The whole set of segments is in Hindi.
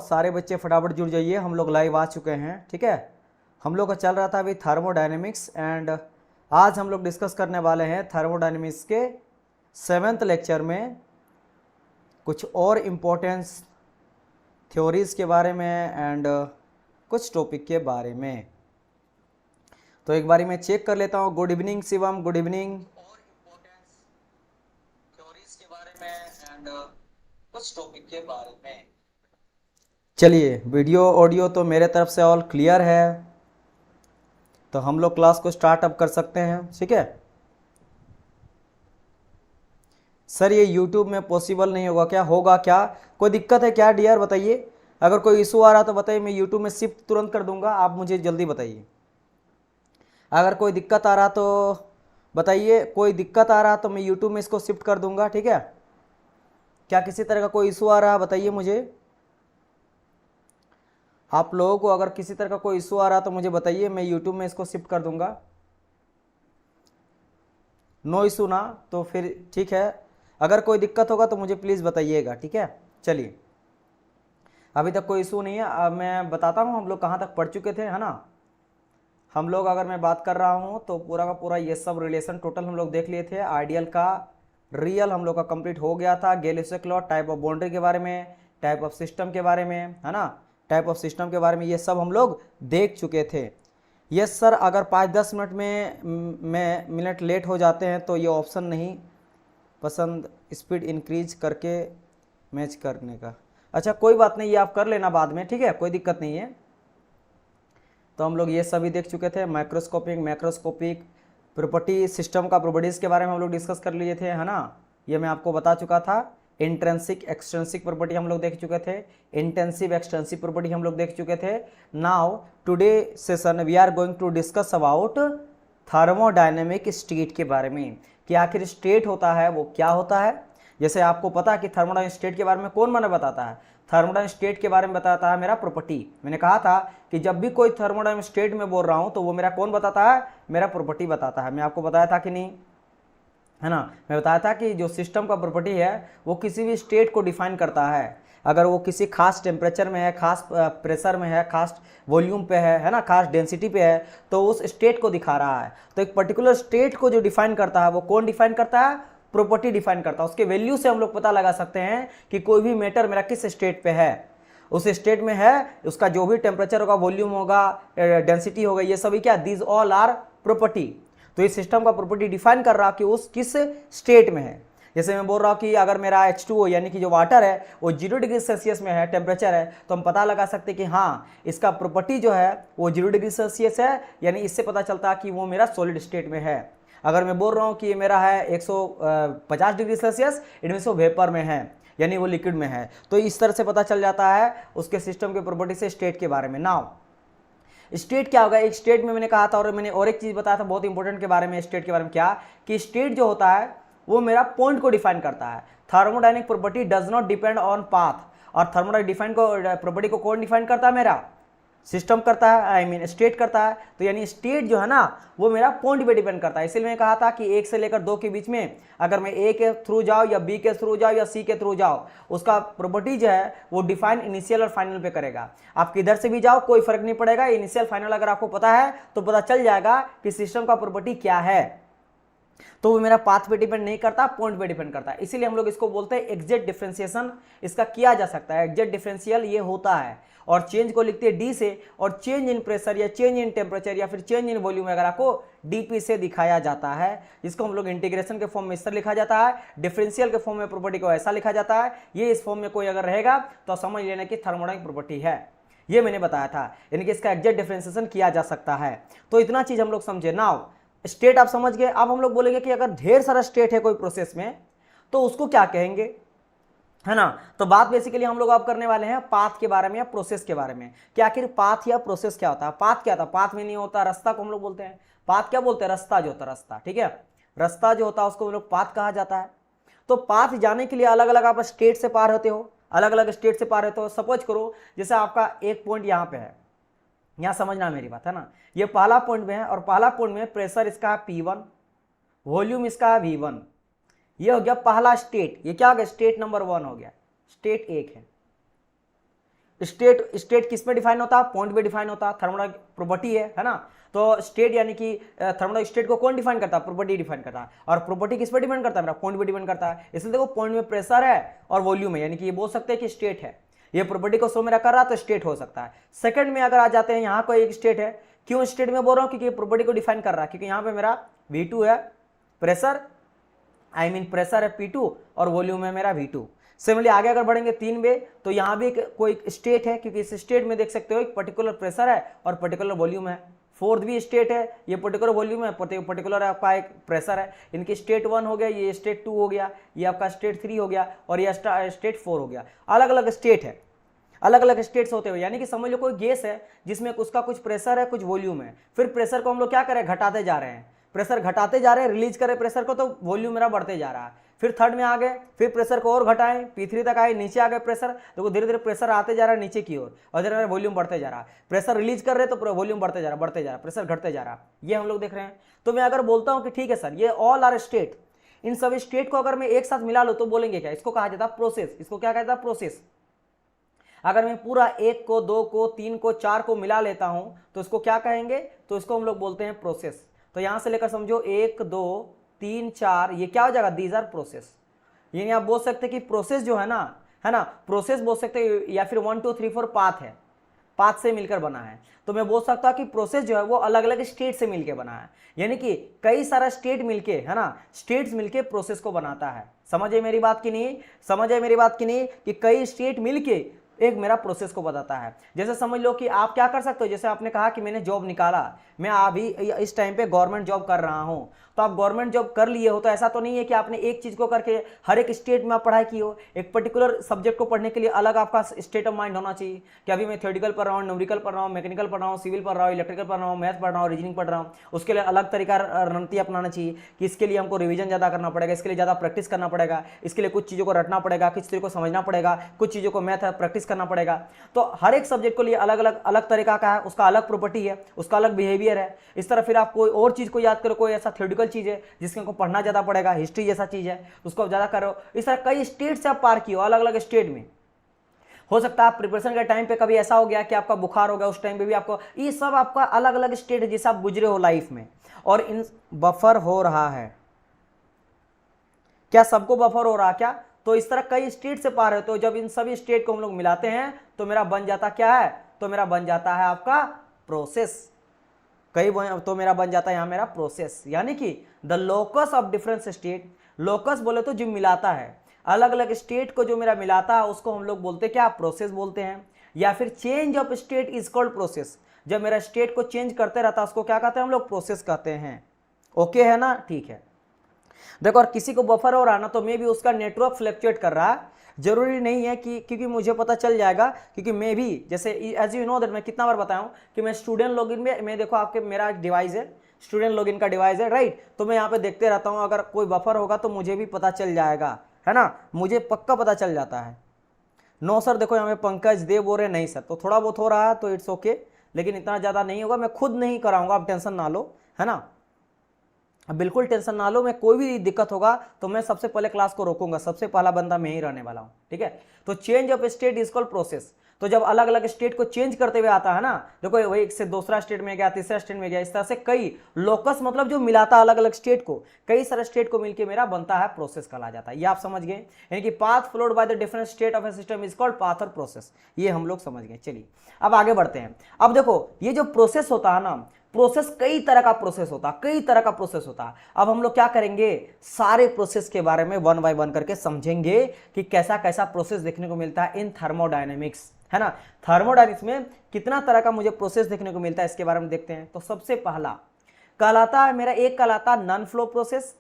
सारे बच्चे फटाफट जुड़ जाइए, हम लोग लाइव आ चुके हैं। ठीक है, हम लोग का चल रहा था अभी थर्मोडायनेमिक्स एंड आज हम लोग डिस्कस करने वाले हैं थर्मोडायनेमिक्स के 7th लेक्चर में कुछ और इम्पोर्टेंस थ्योरीज के बारे में एंड कुछ टॉपिक के बारे में। तो एक बारी मैं चेक कर लेता हूँ। Good evening Shivam, good evening. और इम्पोर्टेंस थ्योरीज के बारे में एंड कुछ टॉपिक के बारे में। चलिए, वीडियो ऑडियो तो मेरे तरफ से ऑल क्लियर है, तो हम लोग क्लास को स्टार्ट अप कर सकते हैं। ठीक है सर, ये यूट्यूब में पॉसिबल नहीं होगा क्या? होगा क्या? कोई दिक्कत है क्या डियर? बताइए। अगर कोई इशू आ रहा तो बताइए, मैं यूट्यूब में शिफ्ट तुरंत कर दूंगा। आप मुझे जल्दी बताइए अगर कोई दिक्कत आ रहा तो बताइए। कोई दिक्कत आ रहा तो मैं यूट्यूब में इसको शिफ्ट कर दूंगा। ठीक है, क्या किसी तरह का कोई इशू आ रहा है बताइए मुझे। आप लोगों को अगर किसी तरह का कोई इशू आ रहा तो मुझे बताइए, मैं यूट्यूब में इसको शिफ्ट कर दूंगा। नो इशू ना, तो फिर ठीक है। अगर कोई दिक्कत होगा तो मुझे प्लीज़ बताइएगा। ठीक है, चलिए, अभी तक कोई इशू नहीं है। अब मैं बताता हूँ हम लोग कहाँ तक पढ़ चुके थे, है ना। हम लोग अगर मैं बात कर रहा हूँ तो पूरा का पूरा ये सब रिलेशन टोटल हम लोग देख लिए थे। आइडियल का रियल हम लोग का कंप्लीट हो गया था। Galileo law, type of boundary के बारे में, टाइप ऑफ सिस्टम के बारे में, है ना। टाइप ऑफ सिस्टम के बारे में ये सब हम लोग देख चुके थे। यस सर, अगर 5-10 मिनट में मिनट लेट हो जाते हैं तो ये ऑप्शन नहीं पसंद, स्पीड इंक्रीज करके मैच करने का। अच्छा कोई बात नहीं, ये आप कर लेना बाद में। ठीक है, कोई दिक्कत नहीं है। तो हम लोग ये सभी देख चुके थे। माइक्रोस्कोपिक, मैक्रोस्कोपिक प्रॉपर्टी, सिस्टम का प्रॉपर्टीज़ के बारे में हम लोग डिस्कस कर लिए थे, है ना। ये मैं आपको बता चुका था। इंट्रेंसिक एक्सट्रेंसिक प्रॉपर्टी हम लोग देख चुके थे। इंटेंसिव एक्सटेंसिव प्रॉपर्टी हम लोग देख चुके थे। Now today session we are going to discuss about thermodynamic state के बारे में, कि आखिर स्टेट होता है वो क्या होता है। जैसे आपको पता है कि थर्मोडायनेमिक स्टेट के बारे में कौन मैंने बताता है? थर्मोडायनेमिक स्टेट के बारे में बताता है मेरा प्रॉपर्टी। मैंने कहा था कि जब भी कोई थर्मोडायनेमिक स्टेट में बोल रहा हूं तो वो मेरा कौन बताता है? मेरा प्रॉपर्टी बताता है। मैं आपको बताया था कि नहीं, है ना। मैं बताया था कि जो सिस्टम का प्रॉपर्टी है वो किसी भी स्टेट को डिफाइन करता है। अगर वो किसी खास टेम्परेचर में है, खास प्रेशर में है, खास वॉल्यूम पे है ना, खास डेंसिटी पे है, तो उस स्टेट को दिखा रहा है। तो एक पर्टिकुलर स्टेट को जो डिफाइन करता है वो कौन डिफाइन करता है? प्रॉपर्टी डिफाइन करता है। उसके वैल्यू से हम लोग पता लगा सकते हैं कि कोई भी मैटर मेरा किस स्टेट पे है। उस स्टेट में है, उसका जो भी टेम्परेचर होगा, वॉल्यूम होगा, डेंसिटी होगा, ये सभी क्या, दीज ऑल आर प्रॉपर्टी। तो इस सिस्टम का प्रॉपर्टी डिफाइन कर रहा कि उस किस स्टेट में है। जैसे मैं बोल रहा हूँ कि अगर मेरा H2O यानी कि जो वाटर है वो 0 डिग्री सेल्सियस में है, टेम्परेचर है, तो हम पता लगा सकते हैं कि हाँ इसका प्रॉपर्टी जो है वो 0 डिग्री सेल्सियस है। यानी इससे पता चलता है कि वो मेरा सॉलिड स्टेट में है। अगर मैं बोल रहा हूँ कि ये मेरा है 150 डिग्री सेल्सियस, इनमें से वेपर में है, यानी वो लिक्विड में है। तो इस तरह से पता चल जाता है उसके सिस्टम के प्रॉपर्टी से स्टेट के बारे में। नाउ स्टेट क्या होगा? एक स्टेट में मैंने कहा था, और मैंने और एक चीज बताया था बहुत इंपॉर्टेंट के बारे में, स्टेट के बारे में, क्या कि स्टेट जो होता है वो मेरा पॉइंट को डिफाइन करता है। Thermodynamic property does not depend on path. और थर्मोडायनेमिक डिफाइन को प्रॉपर्टी को कौन डिफाइन करता है? मेरा सिस्टम करता है, आई मीन स्टेट करता है। तो यानी स्टेट जो है ना वो मेरा पॉइंट पे डिपेंड करता है। इसलिए मैंने कहा था कि 1 से लेकर 2 के बीच में अगर मैं ए के थ्रू जाऊँ या बी के थ्रू जाऊँ या सी के थ्रू जाऊँ, उसका प्रॉपर्टी जो है वो डिफाइन इनिशियल और फाइनल पे करेगा। आप किधर से भी जाओ कोई फर्क नहीं पड़ेगा। इनिशियल फाइनल अगर आपको पता है तो पता चल जाएगा कि सिस्टम का प्रॉपर्टी क्या है। तो वो मेरा पाथ पे डिपेंड नहीं करता, पॉइंट पे डिपेंड करता है। इसीलिए हम लोग इसको बोलते हैं एग्जैक्ट डिफरेंशिएशन इसका किया जा सकता है। एग्जैक्ट डिफरेंशियल ये होता है, और चेंज को लिखते हैं डी से, और चेंज इन प्रेशर या चेंज इन टेम्परेचर या फिर चेंज इन वॉल्यूम वगैरह को डीपी से दिखाया जाता है, जिसको हम लोग इंटीग्रेशन के फॉर्म में इस तरह लिखा जाता है, डिफरेंशियल के फॉर्म में प्रॉपर्टी को ऐसा लिखा जाता है। ये इस फॉर्म में कोई अगर रहेगा तो समझ लेना कि थर्मोडायनेमिक प्रॉपर्टी है। ये मैंने बताया था, यानी कि इसका एग्जैक्ट डिफरेंशिएशन किया जा सकता है। तो इतना चीज हम लोग समझे। नाउ स्टेट आप समझ गए। अब हम लोग बोलेंगे कि अगर ढेर सारा स्टेट है कोई प्रोसेस में तो उसको क्या कहेंगे, है ना। तो बात बेसिकली हम लोग अब करने वाले हैं पाथ के बारे में या प्रोसेस के बारे में, कि आखिर पाथ या प्रोसेस क्या होता है। पाथ क्या होता है? पाथ में नहीं होता रास्ता को हम लोग बोलते हैं। पाथ क्या बोलते हैं? रास्ता जो होता है, रास्ता। ठीक है, रास्ता जो होता है उसको हम लोग पाथ कहा जाता है। तो पाथ जाने के लिए अलग अलग आप स्टेट से पार होते हो, अलग अलग स्टेट से पार होते हो। सपोज करो जैसे आपका एक पॉइंट यहाँ पे है, यहां समझना मेरी बात, है ना। ये पहला पॉइंट में है और पहला पॉइंट में प्रेशर इसका है P1, वॉल्यूम इसका है V1। ये हो गया पहला स्टेट। ये क्या हो गया? स्टेट नंबर 1 हो गया, स्टेट 1 है। स्टेट स्टेट किस में डिफाइन होता है? पॉइंट पे डिफाइन होता है, थर्मोडायनेमिक प्रॉपर्टी है ना। तो स्टेट यानी कि थर्मोडायनेमिक स्टेट को कौन डिफाइन करता है? प्रॉपर्टी डिफाइन करता है। और प्रॉपर्टी किस पे डिपेंड करता है? मेरा पॉइंट पे डिपेंड करता है। इसलिए देखो पॉइंट में प्रेशर है और वॉल्यूम है, यानी कि ये बोल सकते हैं कि स्टेट है। ये प्रॉपर्टी को शो मेरा कर रहा है तो स्टेट हो सकता है। सेकंड में अगर आ जाते हैं, यहाँ कोई एक स्टेट है। क्यों स्टेट में बोल रहा हूँ? क्योंकि प्रॉपर्टी को डिफाइन कर रहा है, क्योंकि यहाँ पे मेरा V2 है प्रेशर, प्रेशर है P2 और वॉल्यूम है मेरा V2। सिमिलरली आगे अगर बढ़ेंगे 3 में, तो यहाँ भी कोई स्टेट है, क्योंकि इस स्टेट में देख सकते हो एक पर्टिकुलर प्रेशर है और पर्टिकुलर वॉल्यूम है। फोर्थ भी स्टेट है, ये पर्टिकुलर वॉल्यूम है, पर्टिकुलर आपका एक प्रेशर है। इनकी स्टेट 1 हो गया, ये स्टेट 2 हो गया, ये आपका स्टेट 3 हो गया और ये स्टेट 4 हो गया। अलग अलग स्टेट है, अलग अलग स्टेट्स होते हुए, यानी कि समझ लो कोई गैस है जिसमें उसका कुछ प्रेशर है, कुछ वॉल्यूम है। फिर प्रेशर को हम लोग क्या करें? घटाते जा रहे हैं, प्रेशर घटाते जा रहे हैं, रिलीज करें प्रेशर को, तो वॉल्यूम मेरा बढ़ते जा रहा है। फिर थर्ड में आ गए, फिर प्रेशर को और घटाएं, P3 तक आए, नीचे आ गए प्रेशर, देखो धीरे धीरे प्रेशर आते जा रहा है नीचे की ओर और धीरे धीरे वॉल्यूम बढ़ते जा रहा है। प्रेशर रिलीज कर रहे हैं तो वॉल्यूम बढ़ते जा रहा है, प्रेशर घटते जा रहा है, ये हम लोग देख रहे हैं। तो मैं अगर बोलता हूं कि ठीक है सर, ये ऑल आर स्टेट, इन सभी स्टेट को अगर मैं एक साथ मिला लो तो बोलेंगे क्या? इसको कहा जाता है प्रोसेस। इसको क्या कहता है? प्रोसेस। अगर मैं पूरा 1 को 2 को 3 को 4 को मिला लेता हूं तो इसको क्या कहेंगे? तो इसको हम लोग बोलते हैं प्रोसेस। तो यहां से लेकर समझो 1 2 3 4, ये क्या हो जाएगा? These are process. यानी आप बोल सकते हैं कि प्रोसेस जो है ना, प्रोसेस बोल सकते हैं, या फिर 1 2 3 4 पाथ है, पाथ से मिलकर बना है। तो मैं बोल सकता हूं कि प्रोसेस जो है वो अलग अलग स्टेट से मिलकर बना है, यानी कि कई सारा स्टेट मिलके, है ना, स्टेट्स मिलके प्रोसेस को बनाता है। समझे मेरी बात की नहीं? समझे मेरी बात की नहीं? कि कई स्टेट मिलके एक मेरा प्रोसेस को बताता है। जैसे समझ लो कि आप क्या कर सकते हो, जैसे आपने कहा कि मैंने जॉब निकाला, मैं अभी इस टाइम पे गवर्नमेंट जॉब कर रहा हूं, तो आप गवर्नमेंट जॉब कर लिए हो तो ऐसा तो नहीं है कि आपने एक चीज को करके हर एक स्टेट में आप पढ़ाई की हो। एक पर्टिकुलर सब्जेक्ट को पढ़ने के लिए अलग आपका स्टेट ऑफ माइंड होना चाहिए कि अभी मैं थ्योरेटिकल पढ़ रहा हूँ, न्यूमेरिकल पढ़ रहा हूँ, मैकेनिकल पढ़ रहा हूँ, सिविल पढ़ रहा हूँ, इलेक्ट्रिकल पढ़ रहा हूँ, मैथ पढ़ रहा हूँ, रीजनिंग पढ़ रहा हूँ। उसके लिए अलग तरीका रणनीति अपनाना चाहिए कि इसके लिए हमको रिविजन ज़्यादा करना पड़ेगा, इसके लिए ज़्यादा प्रैक्टिस करना पड़ेगा, इसके लिए कुछ चीज़ों को रटना पड़ेगा, कुछ चीज़ों को समझना पड़ेगा, कुछ चीज़ों को मैथ प्रैक्टिस करना पड़ेगा। तो हर एक सब्जेक्ट को लिए अलग अलग अलग तरीका का है, उसका अलग प्रॉपर्टी है, उसका अलग बिहेवियर है। इस तरह फिर आप कोई और चीज़ को याद करो, कोई ऐसा थ्योरेटिकल चीज़ है जिसके को पढ़ना ज़्यादा पड़ेगा, हिस्ट्री जैसा चीज़ है उसको ज़्यादा करो। इस तरह कई स्टेट से आप पार किए हो, अलग अलग स्टेट में। हो सकता है आप प्रिपरेशन के टाइम पे कभी ऐसा हो गया कि आपका बुखार हो गया, उस टाइम पे भी आपको, ये सब आपका अलग अलग स्टेट है जिसे आप गुजरे हो लाइफ में, और इन बफर हो रहा है। क्या सबको बफर हो रहा क्या? तो इस तरह कई स्टेट से पार है, तो जब इन सभी स्टेट को हम लोग मिलाते हैं तो मेरा बन जाता क्या है? तो मेरा बन जाता है आपका प्रोसेस। तो मेरा बन जाता है यहां मेरा प्रोसेस, यानी कि the locus of different state. Locus बोले तो जो मिलाता है, अलग अलग स्टेट को जो मेरा मिलाता है उसको हम लोग बोलते क्या? प्रोसेस बोलते हैं। या फिर change of state is called process. जब मेरा स्टेट को चेंज करते रहता है उसको क्या कहते हैं हम लोग? प्रोसेस कहते हैं। ओके है ना? ठीक है। देखो, और किसी को बफर हो रहा है ना, तो मे भी उसका नेटवर्क फ्लक्चुएट कर रहा है, जरूरी नहीं है कि, क्योंकि मुझे पता चल जाएगा, क्योंकि मैं भी जैसे एज यू नो दैट, मैं कितना बार बताया हूं कि मैं स्टूडेंट लॉगिन में, मैं देखो आपके मेरा डिवाइस है, स्टूडेंट लॉगिन का डिवाइस है, राइट। तो मैं यहाँ पे देखते रहता हूँ, अगर कोई बफर होगा तो मुझे भी पता चल जाएगा, है ना, मुझे पक्का पता चल जाता है। नो सर, देखो यहाँ पे पंकज देव बोल रहे नहीं सर, तो थोड़ा बहुत हो रहा है तो इट्स ओके, लेकिन इतना ज़्यादा नहीं होगा, मैं खुद नहीं कराऊंगा, आप टेंशन ना लो, है ना, बिल्कुल टेंशन ना लो। मैं कोई भी दिक्कत होगा तो मैं सबसे पहले क्लास को रोकूंगा, सबसे पहला बंदा मैं ही रहने वाला हूं, ठीक है। तो change of state is called process. तो जब अलग अलग स्टेट को चेंज करते हुए आता है ना, देखो वही एक से दूसरा स्टेट में गया, तीसरा स्टेट में गया, इस तरह से कई लोकस, मतलब जो मिलाता अलग अलग स्टेट को, कई सारे स्टेट को मिलकर मेरा बनता है प्रोसेस कहला जाता है। ये आप समझ गए, यानी कि path flowed by the different state of A system is called path और प्रोसेस। ये हम लोग समझ गए। चलिए अब आगे बढ़ते हैं। अब देखो ये जो प्रोसेस होता है ना, प्रोसेस कई तरह का प्रोसेस होता है, कई तरह का प्रोसेस होता है। अब हम लोग क्या करेंगे, सारे प्रोसेस के बारे में वन बाय वन करके समझेंगे कि कैसा कैसा प्रोसेस देखने को मिलता है इन थर्मोडायनेमिक्स, है ना। थर्मोडायनेमिक्स में कितना तरह का मुझे प्रोसेस देखने को मिलता है इसके बारे में देखते हैं। तो सबसे पहला कहलाता है मेरा, एक कहलाता है नॉन फ्लो प्रोसेस,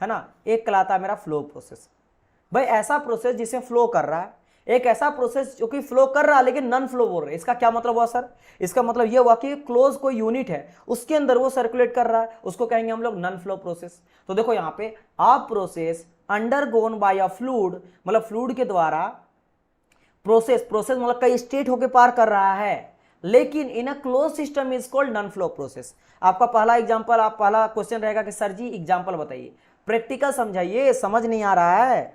है ना, एक कहलाता है मेरा फ्लो प्रोसेस। भाई ऐसा प्रोसेस जिसमें फ्लो कर रहा है, एक ऐसा प्रोसेस जो कि फ्लो कर रहा है लेकिन नॉन फ्लो बोल रहे हैं। इसका क्या मतलब हुआ सर? इसका मतलब यह हुआ कि क्लोज कोई यूनिट है उसके अंदर वो सर्कुलेट कर रहा है, उसको कहेंगे हम लोग नॉन फ्लो प्रोसेस। तो देखो यहां पे a process undergone by a fluid, मतलब फ्लूइड के द्वारा प्रोसेस मतलब कई स्टेट होके पार कर रहा है, लेकिन in a close system is called non flow process. आपका पहला एग्जांपल, आप पहला क्वेश्चन रहेगा कि सर जी एग्जांपल बताइए, प्रैक्टिकल समझाइए, समझ नहीं आ रहा है।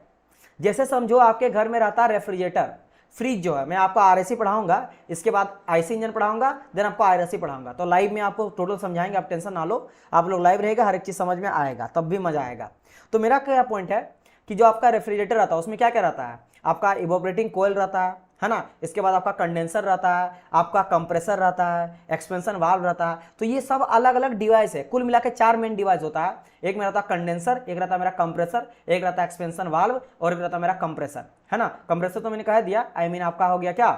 जैसे समझो आपके घर में रहता है रेफ्रिजरेटर, फ्रीज जो है, मैं आपको आरएसी पढ़ाऊंगा, इसके बाद आईसी इंजन पढ़ाऊंगा, देन आपको आरएसी पढ़ाऊंगा। तो लाइव में आपको टोटल समझाएंगे, आप टेंशन ना लो, आप लोग लाइव रहेगा, हर एक चीज समझ में आएगा, तब भी मजा आएगा। तो मेरा क्या पॉइंट है कि जो आपका रेफ्रिजरेटर रहता है उसमें क्या क्या रहता है, आपका इवोपरेटिंग कोयल रहता है ना, इसके बाद आपका कंडेंसर रहता है, आपका कंप्रेसर रहता है, एक्सपेंशन वाल्व रहता है। तो ये सब अलग अलग डिवाइस है, कुल मिला के 4 मेन डिवाइस होता है। एक में रहता है कंडेंसर, एक रहता है मेरा कंप्रेसर, एक रहता है एक्सपेंशन वाल्व, और एक रहता है मेरा कंप्रेसर, है ना। कंप्रेसर तो मैंने कह दिया, आई मीन आपका हो गया क्या,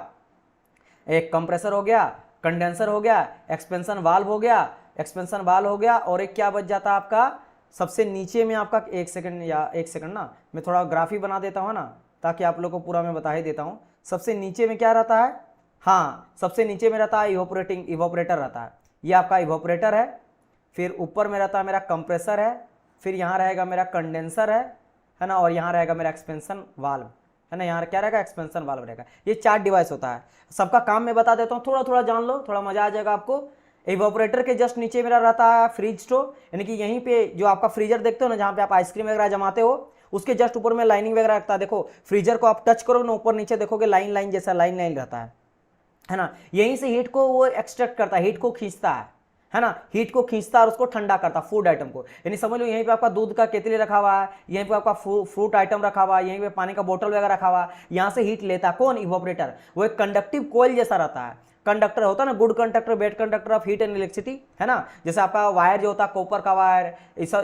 एक कंप्रेसर हो गया, कंडेंसर हो गया, एक्सपेंशन वाल्व हो गया, एक्सपेंशन वाल्व हो गया, और एक क्या बच जाता है आपका सबसे नीचे में आपका, एक सेकंड ना, मैं थोड़ा ग्राफी बना देता हूँ ना, ताकि आप लोग को पूरा मैं बता ही देता हूँ। सबसे नीचे में क्या रहता है, हाँ सबसे नीचे में रहता है इवोपरेटर रहता है, ये आपका इवोपरेटर है। फिर ऊपर में रहता है मेरा कंप्रेसर है, फिर यहाँ रहेगा मेरा कंडेंसर है ना, और यहाँ रहेगा मेरा एक्सपेंशन वाल्व, है ना, यहाँ क्या रहेगा, एक्सपेंशन वाल्व रहेगा। ये 4 डिवाइस होता है, सबका काम मैं बता देता हूँ, थोड़ा थोड़ा जान लो, थोड़ा मजा आ जाएगा आपको। इवोपरेटर के जस्ट नीचे मेरा रहता है फ्रिज स्टोव, यानी कि यहीं पे जो आपका फ्रीजर देखते हो ना, जहाँ पे आप आइसक्रीम वगैरह जमाते हो, उसके जस्ट ऊपर में लाइनिंग वगैरह रखता है। देखो फ्रीजर को आप टच करोगे ना, ऊपर नीचे देखोगे लाइन लाइन जैसा लाइन लाइन रहता है ना, यहीं से हीट को वो एक्सट्रैक्ट करता है, हीट को खींचता है ना, हीट को खींचता है और उसको ठंडा करता है फूड आइटम को। यानी समझ लो यहीं पे आपका दूध का केतली रखा हुआ है, यहीं पे आपका फ्रूट आइटम रखा हुआ है, यहीं पे पानी का बोतल वगैरह रखा हुआ है, यहाँ से हीट लेता है कौन, इवोपरेटर। वो एक कंडक्टिव कोयल जैसा रहता है, कंडक्टर होता है ना, good conductor bad conductor of heat and electricity, है ना। जैसे आपका वायर जो होता है कॉपर का वायर,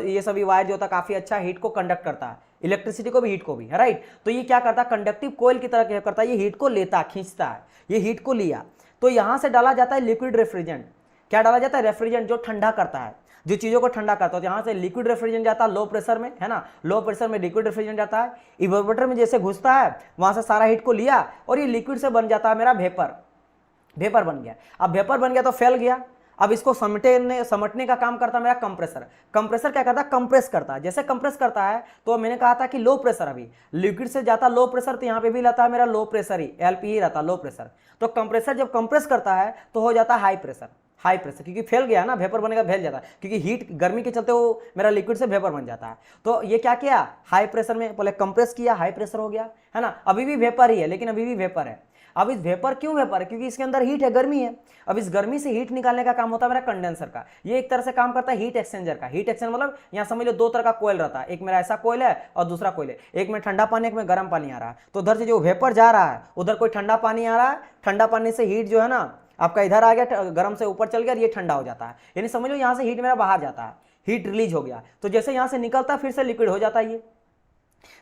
ये सभी वायर जो होता है काफी अच्छा हीट को कंडक्ट करता है, इलेक्ट्रिसिटी को भी हीट को भी, है राइट। तो ये क्या करता है, कंडक्टिव कोयल की तरह क्या करता है, ये हीट को लेता खींचता है, ये हीट को लिया तो यहां से डाला जाता है लिक्विड रेफ्रिजरेंट। क्या डाला जाता है, रेफ्रिजरेंट जो ठंडा करता है, जो चीजों को ठंडा करता है। तो यहाँ से लिक्विड रेफ्रिजरेंट जाता है लो प्रेशर में, है ना, लो प्रेशर में लिक्विड रेफ्रिजरेंट जाता है, इवोपरेटर में जैसे घुसता है वहां से सारा हीट को लिया और ये लिक्विड से बन जाता है मेरा वेपर बन गया। अब वेपर बन गया तो फैल गया, अब इसको समटने का काम करता है मेरा कंप्रेसर। कंप्रेसर क्या करता है, कंप्रेस करता है। जैसे कंप्रेस करता है तो मैंने कहा था कि लो प्रेशर, अभी लिक्विड से जाता लो प्रेशर, तो यहाँ पे भी रहता है मेरा लो प्रेशर ही, एलपी ही रहता लो प्रेशर। तो कंप्रेसर जब कंप्रेस करता है तो हो जाता है हाई प्रेशर, क्योंकि फैल गया ना, वेपर बनेगा, फैल जाता है, क्योंकि हीट गर्मी के चलते वो मेरा लिक्विड से वेपर बन जाता है। तो ये क्या किया, हाई प्रेशर में पहले कंप्रेस किया, हाई प्रेशर हो गया, है ना। अभी भी वेपर ही है, लेकिन अभी भी वेपर है। अब इस वेपर क्यों वेपर है, क्योंकि इसके अंदर हीट है, गर्मी है। अब इस गर्मी से हीट निकालने का काम होता है मेरा कंडेंसर का। ये एक तरह से काम करता है हीट एक्सचेंजर का। हीट एक्सचेंजर मतलब यहाँ समझ लो 2 तरह का कोयल रहता है, एक मेरा ऐसा कोयल है और दूसरा कोयल है, एक में ठंडा पानी, एक में गर्म पानी आ रहा है। तो उधर से जो वेपर जा रहा है उधर कोई ठंडा पानी आ रहा है, ठंडा पानी से हीट जो है ना आपका इधर आ गया, गर्म से ऊपर चल गया, ये ठंडा हो जाता है। यानी समझ लो यहाँ से हीट मेरा बाहर जाता है, हीट रिलीज हो गया, तो जैसे यहाँ से निकलता है फिर से लिक्विड हो जाता है, ये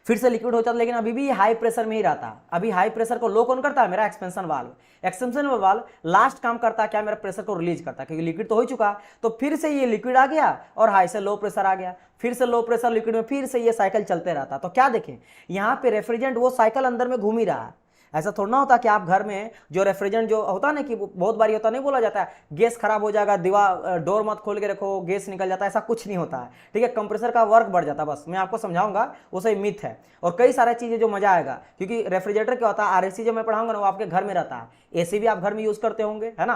फिर से लिक्विड हो जाता है, लेकिन अभी भी हाई प्रेशर में ही रहता है। अभी हाई प्रेशर को लो कौन करता है, मेरा expansion valve. Expansion valve last काम करता है क्या, मेरा प्रेशर को रिलीज करता है, क्योंकि लिक्विड तो हो चुका, तो फिर से ये लिक्विड आ गया और हाई से लो प्रेशर आ गया, फिर से लो प्रेशर लिक्विड में, फिर से ये साइकिल चलते रहता। तो क्या देखें यहाँ पे रेफ्रिजरेंट वो साइकिल अंदर में घूम ही रहा है। ऐसा थोड़ा ना होता कि आप घर में जो रेफ्रिजरेंट जो होता है ना, कि बहुत बारी होता नहीं, बोला जाता है गैस खराब हो जाएगा, दीवार डोर मत खोल के रखो, गैस निकल जाता है, ऐसा कुछ नहीं होता है, ठीक है। कंप्रेसर का वर्क बढ़ जाता है, बस मैं आपको समझाऊंगा, वो सही मिथ है। और कई सारी चीजें जो मजा आएगा, क्योंकि रेफ्रिजरेटर क्या होता है, आरएसी जो मैं पढ़ाऊंगा ना वो आपके घर में रहता है, एसी भी आप घर में यूज करते होंगे, है ना,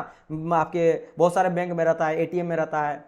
आपके बहुत सारे बैंक में रहता है, एटीएम में रहता है,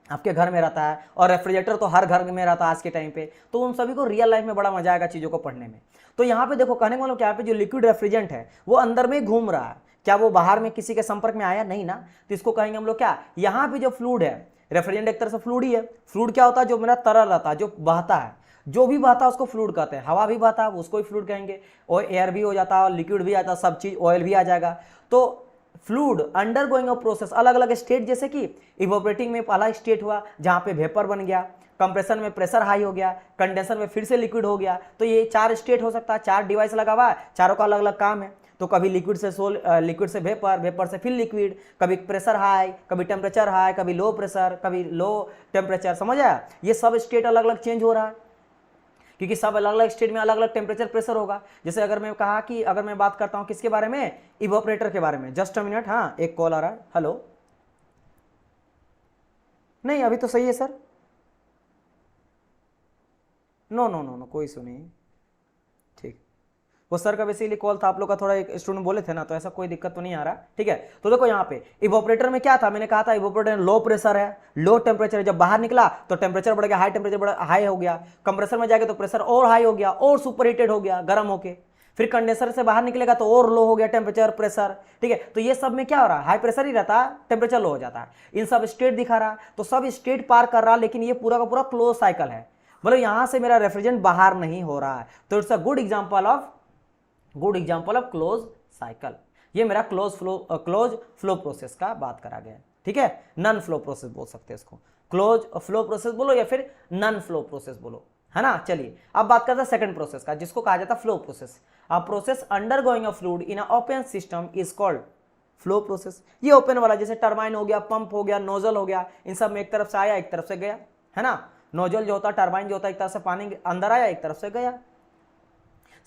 आपके घर में रहता है, और रेफ्रिजरेटर तो हर घर में रहता है आज के टाइम पे। तो उन सभी को रियल लाइफ में बड़ा मजा आएगा चीज़ों को पढ़ने में। तो यहाँ पे देखो कहने का मतलब क्या, पे जो लिक्विड रेफ्रिजरेंट है वो अंदर में घूम रहा है, क्या वो बाहर में किसी के संपर्क में आया नहीं ना, तो इसको कहेंगे हम लोग क्या, यहाँ पे जो फ्लूइड है, रेफ्रिजरेंट एक तरह से फ्लूइड ही है। फ्लूइड क्या होता है, जो मेरा तरल रहता है, जो बहता है, जो भी बहता है उसको फ्लूइड कहते हैं। हवा भी बहता है उसको ही फ्लूइड कहेंगे, और एयर भी हो जाता है, लिक्विड भी आता है, सब चीज, ऑयल भी आ जाएगा। तो fluid under going of process, अलग अलग स्टेट, जैसे कि इवोपरेटिंग में पहला स्टेट हुआ जहां पे वेपर बन गया, कंप्रेशन में प्रेशर हाई हो गया, कंडेंसर में फिर से लिक्विड हो गया। तो ये 4 स्टेट हो सकता है, 4 डिवाइस लगा हुआ है, चारों का अलग अलग काम है। तो कभी लिक्विड से वेपर, वेपर से फिर लिक्विड, कभी प्रेशर हाई, कभी टेम्परेचर हाई, कभी लो प्रेशर, कभी लो टेम्परेचर, समझ आया। ये सब स्टेट अलग अलग चेंज हो रहा है, क्योंकि सब अलग अलग स्टेट में अलग अलग टेम्परेचर प्रेशर होगा। जैसे अगर मैं कहा कि अगर मैं बात करता हूं किसके बारे में, इवोपरेटर के बारे में, जस्ट अ मिनट, हाँ एक कॉल आ रहा है, हेलो, नहीं अभी तो सही है sir, no no no no कोई इशू नहीं, ठीक। वो सर का बेसिकली कॉल था, आप लोग का थोड़ा एक स्टूडेंट बोले थे ना, तो ऐसा कोई दिक्कत तो नहीं आ रहा, ठीक है। तो देखो यहाँ पे इवोपरेटर में क्या था, मैंने कहा था इवोपरेटर लो प्रेशर है, लो टेम्परेचर है, जब बाहर निकला तो टेम्परेचर बढ़ गया, हाई टेम्परेचर हाई हो गया, कंप्रेसर में जाके तो प्रेशर और हाई हो गया और सुपर हीटेड हो गया, गर्म होके, फिर कंडेंसर से बाहर निकलेगा तो और लो हो गया टेम्परेचर प्रेशर, ठीक है। तो ये सब में क्या हो रहा है, हाई प्रेशर ही रहता है, टेम्परेचर लो हो जाता है। इन सब स्टेट दिखा रहा है, तो सब स्टेट पार कर रहा, लेकिन ये पूरा का पूरा क्लोज साइकिल है, मतलब यहां से मेरा रेफ्रिजरेंट बाहर नहीं हो रहा है। तो it's a good example of close cycle. ये मेरा क्लोज फ्लो प्रोसेस का बात करा गया है, ठीक है। नॉन फ्लो प्रोसेस बोल सकते हैं इसको, क्लोज फ्लो प्रोसेस बोलो या फिर नॉन फ्लो प्रोसेस बोलो, है ना। चलिए अब बात करते हैं सेकंड प्रोसेस का, जिसको कहा जाता है flow process. A process undergoing a fluid in a open system is called flow process. ये ओपन वाला, जैसे टरबाइन हो गया, पंप हो गया, नोजल हो गया, इन सब में एक तरफ से आया एक तरफ से गया, है ना। नोजल जो होता है, टरबाइन जो होता है, एक तरफ से पानी अंदर आया एक तरफ से गया।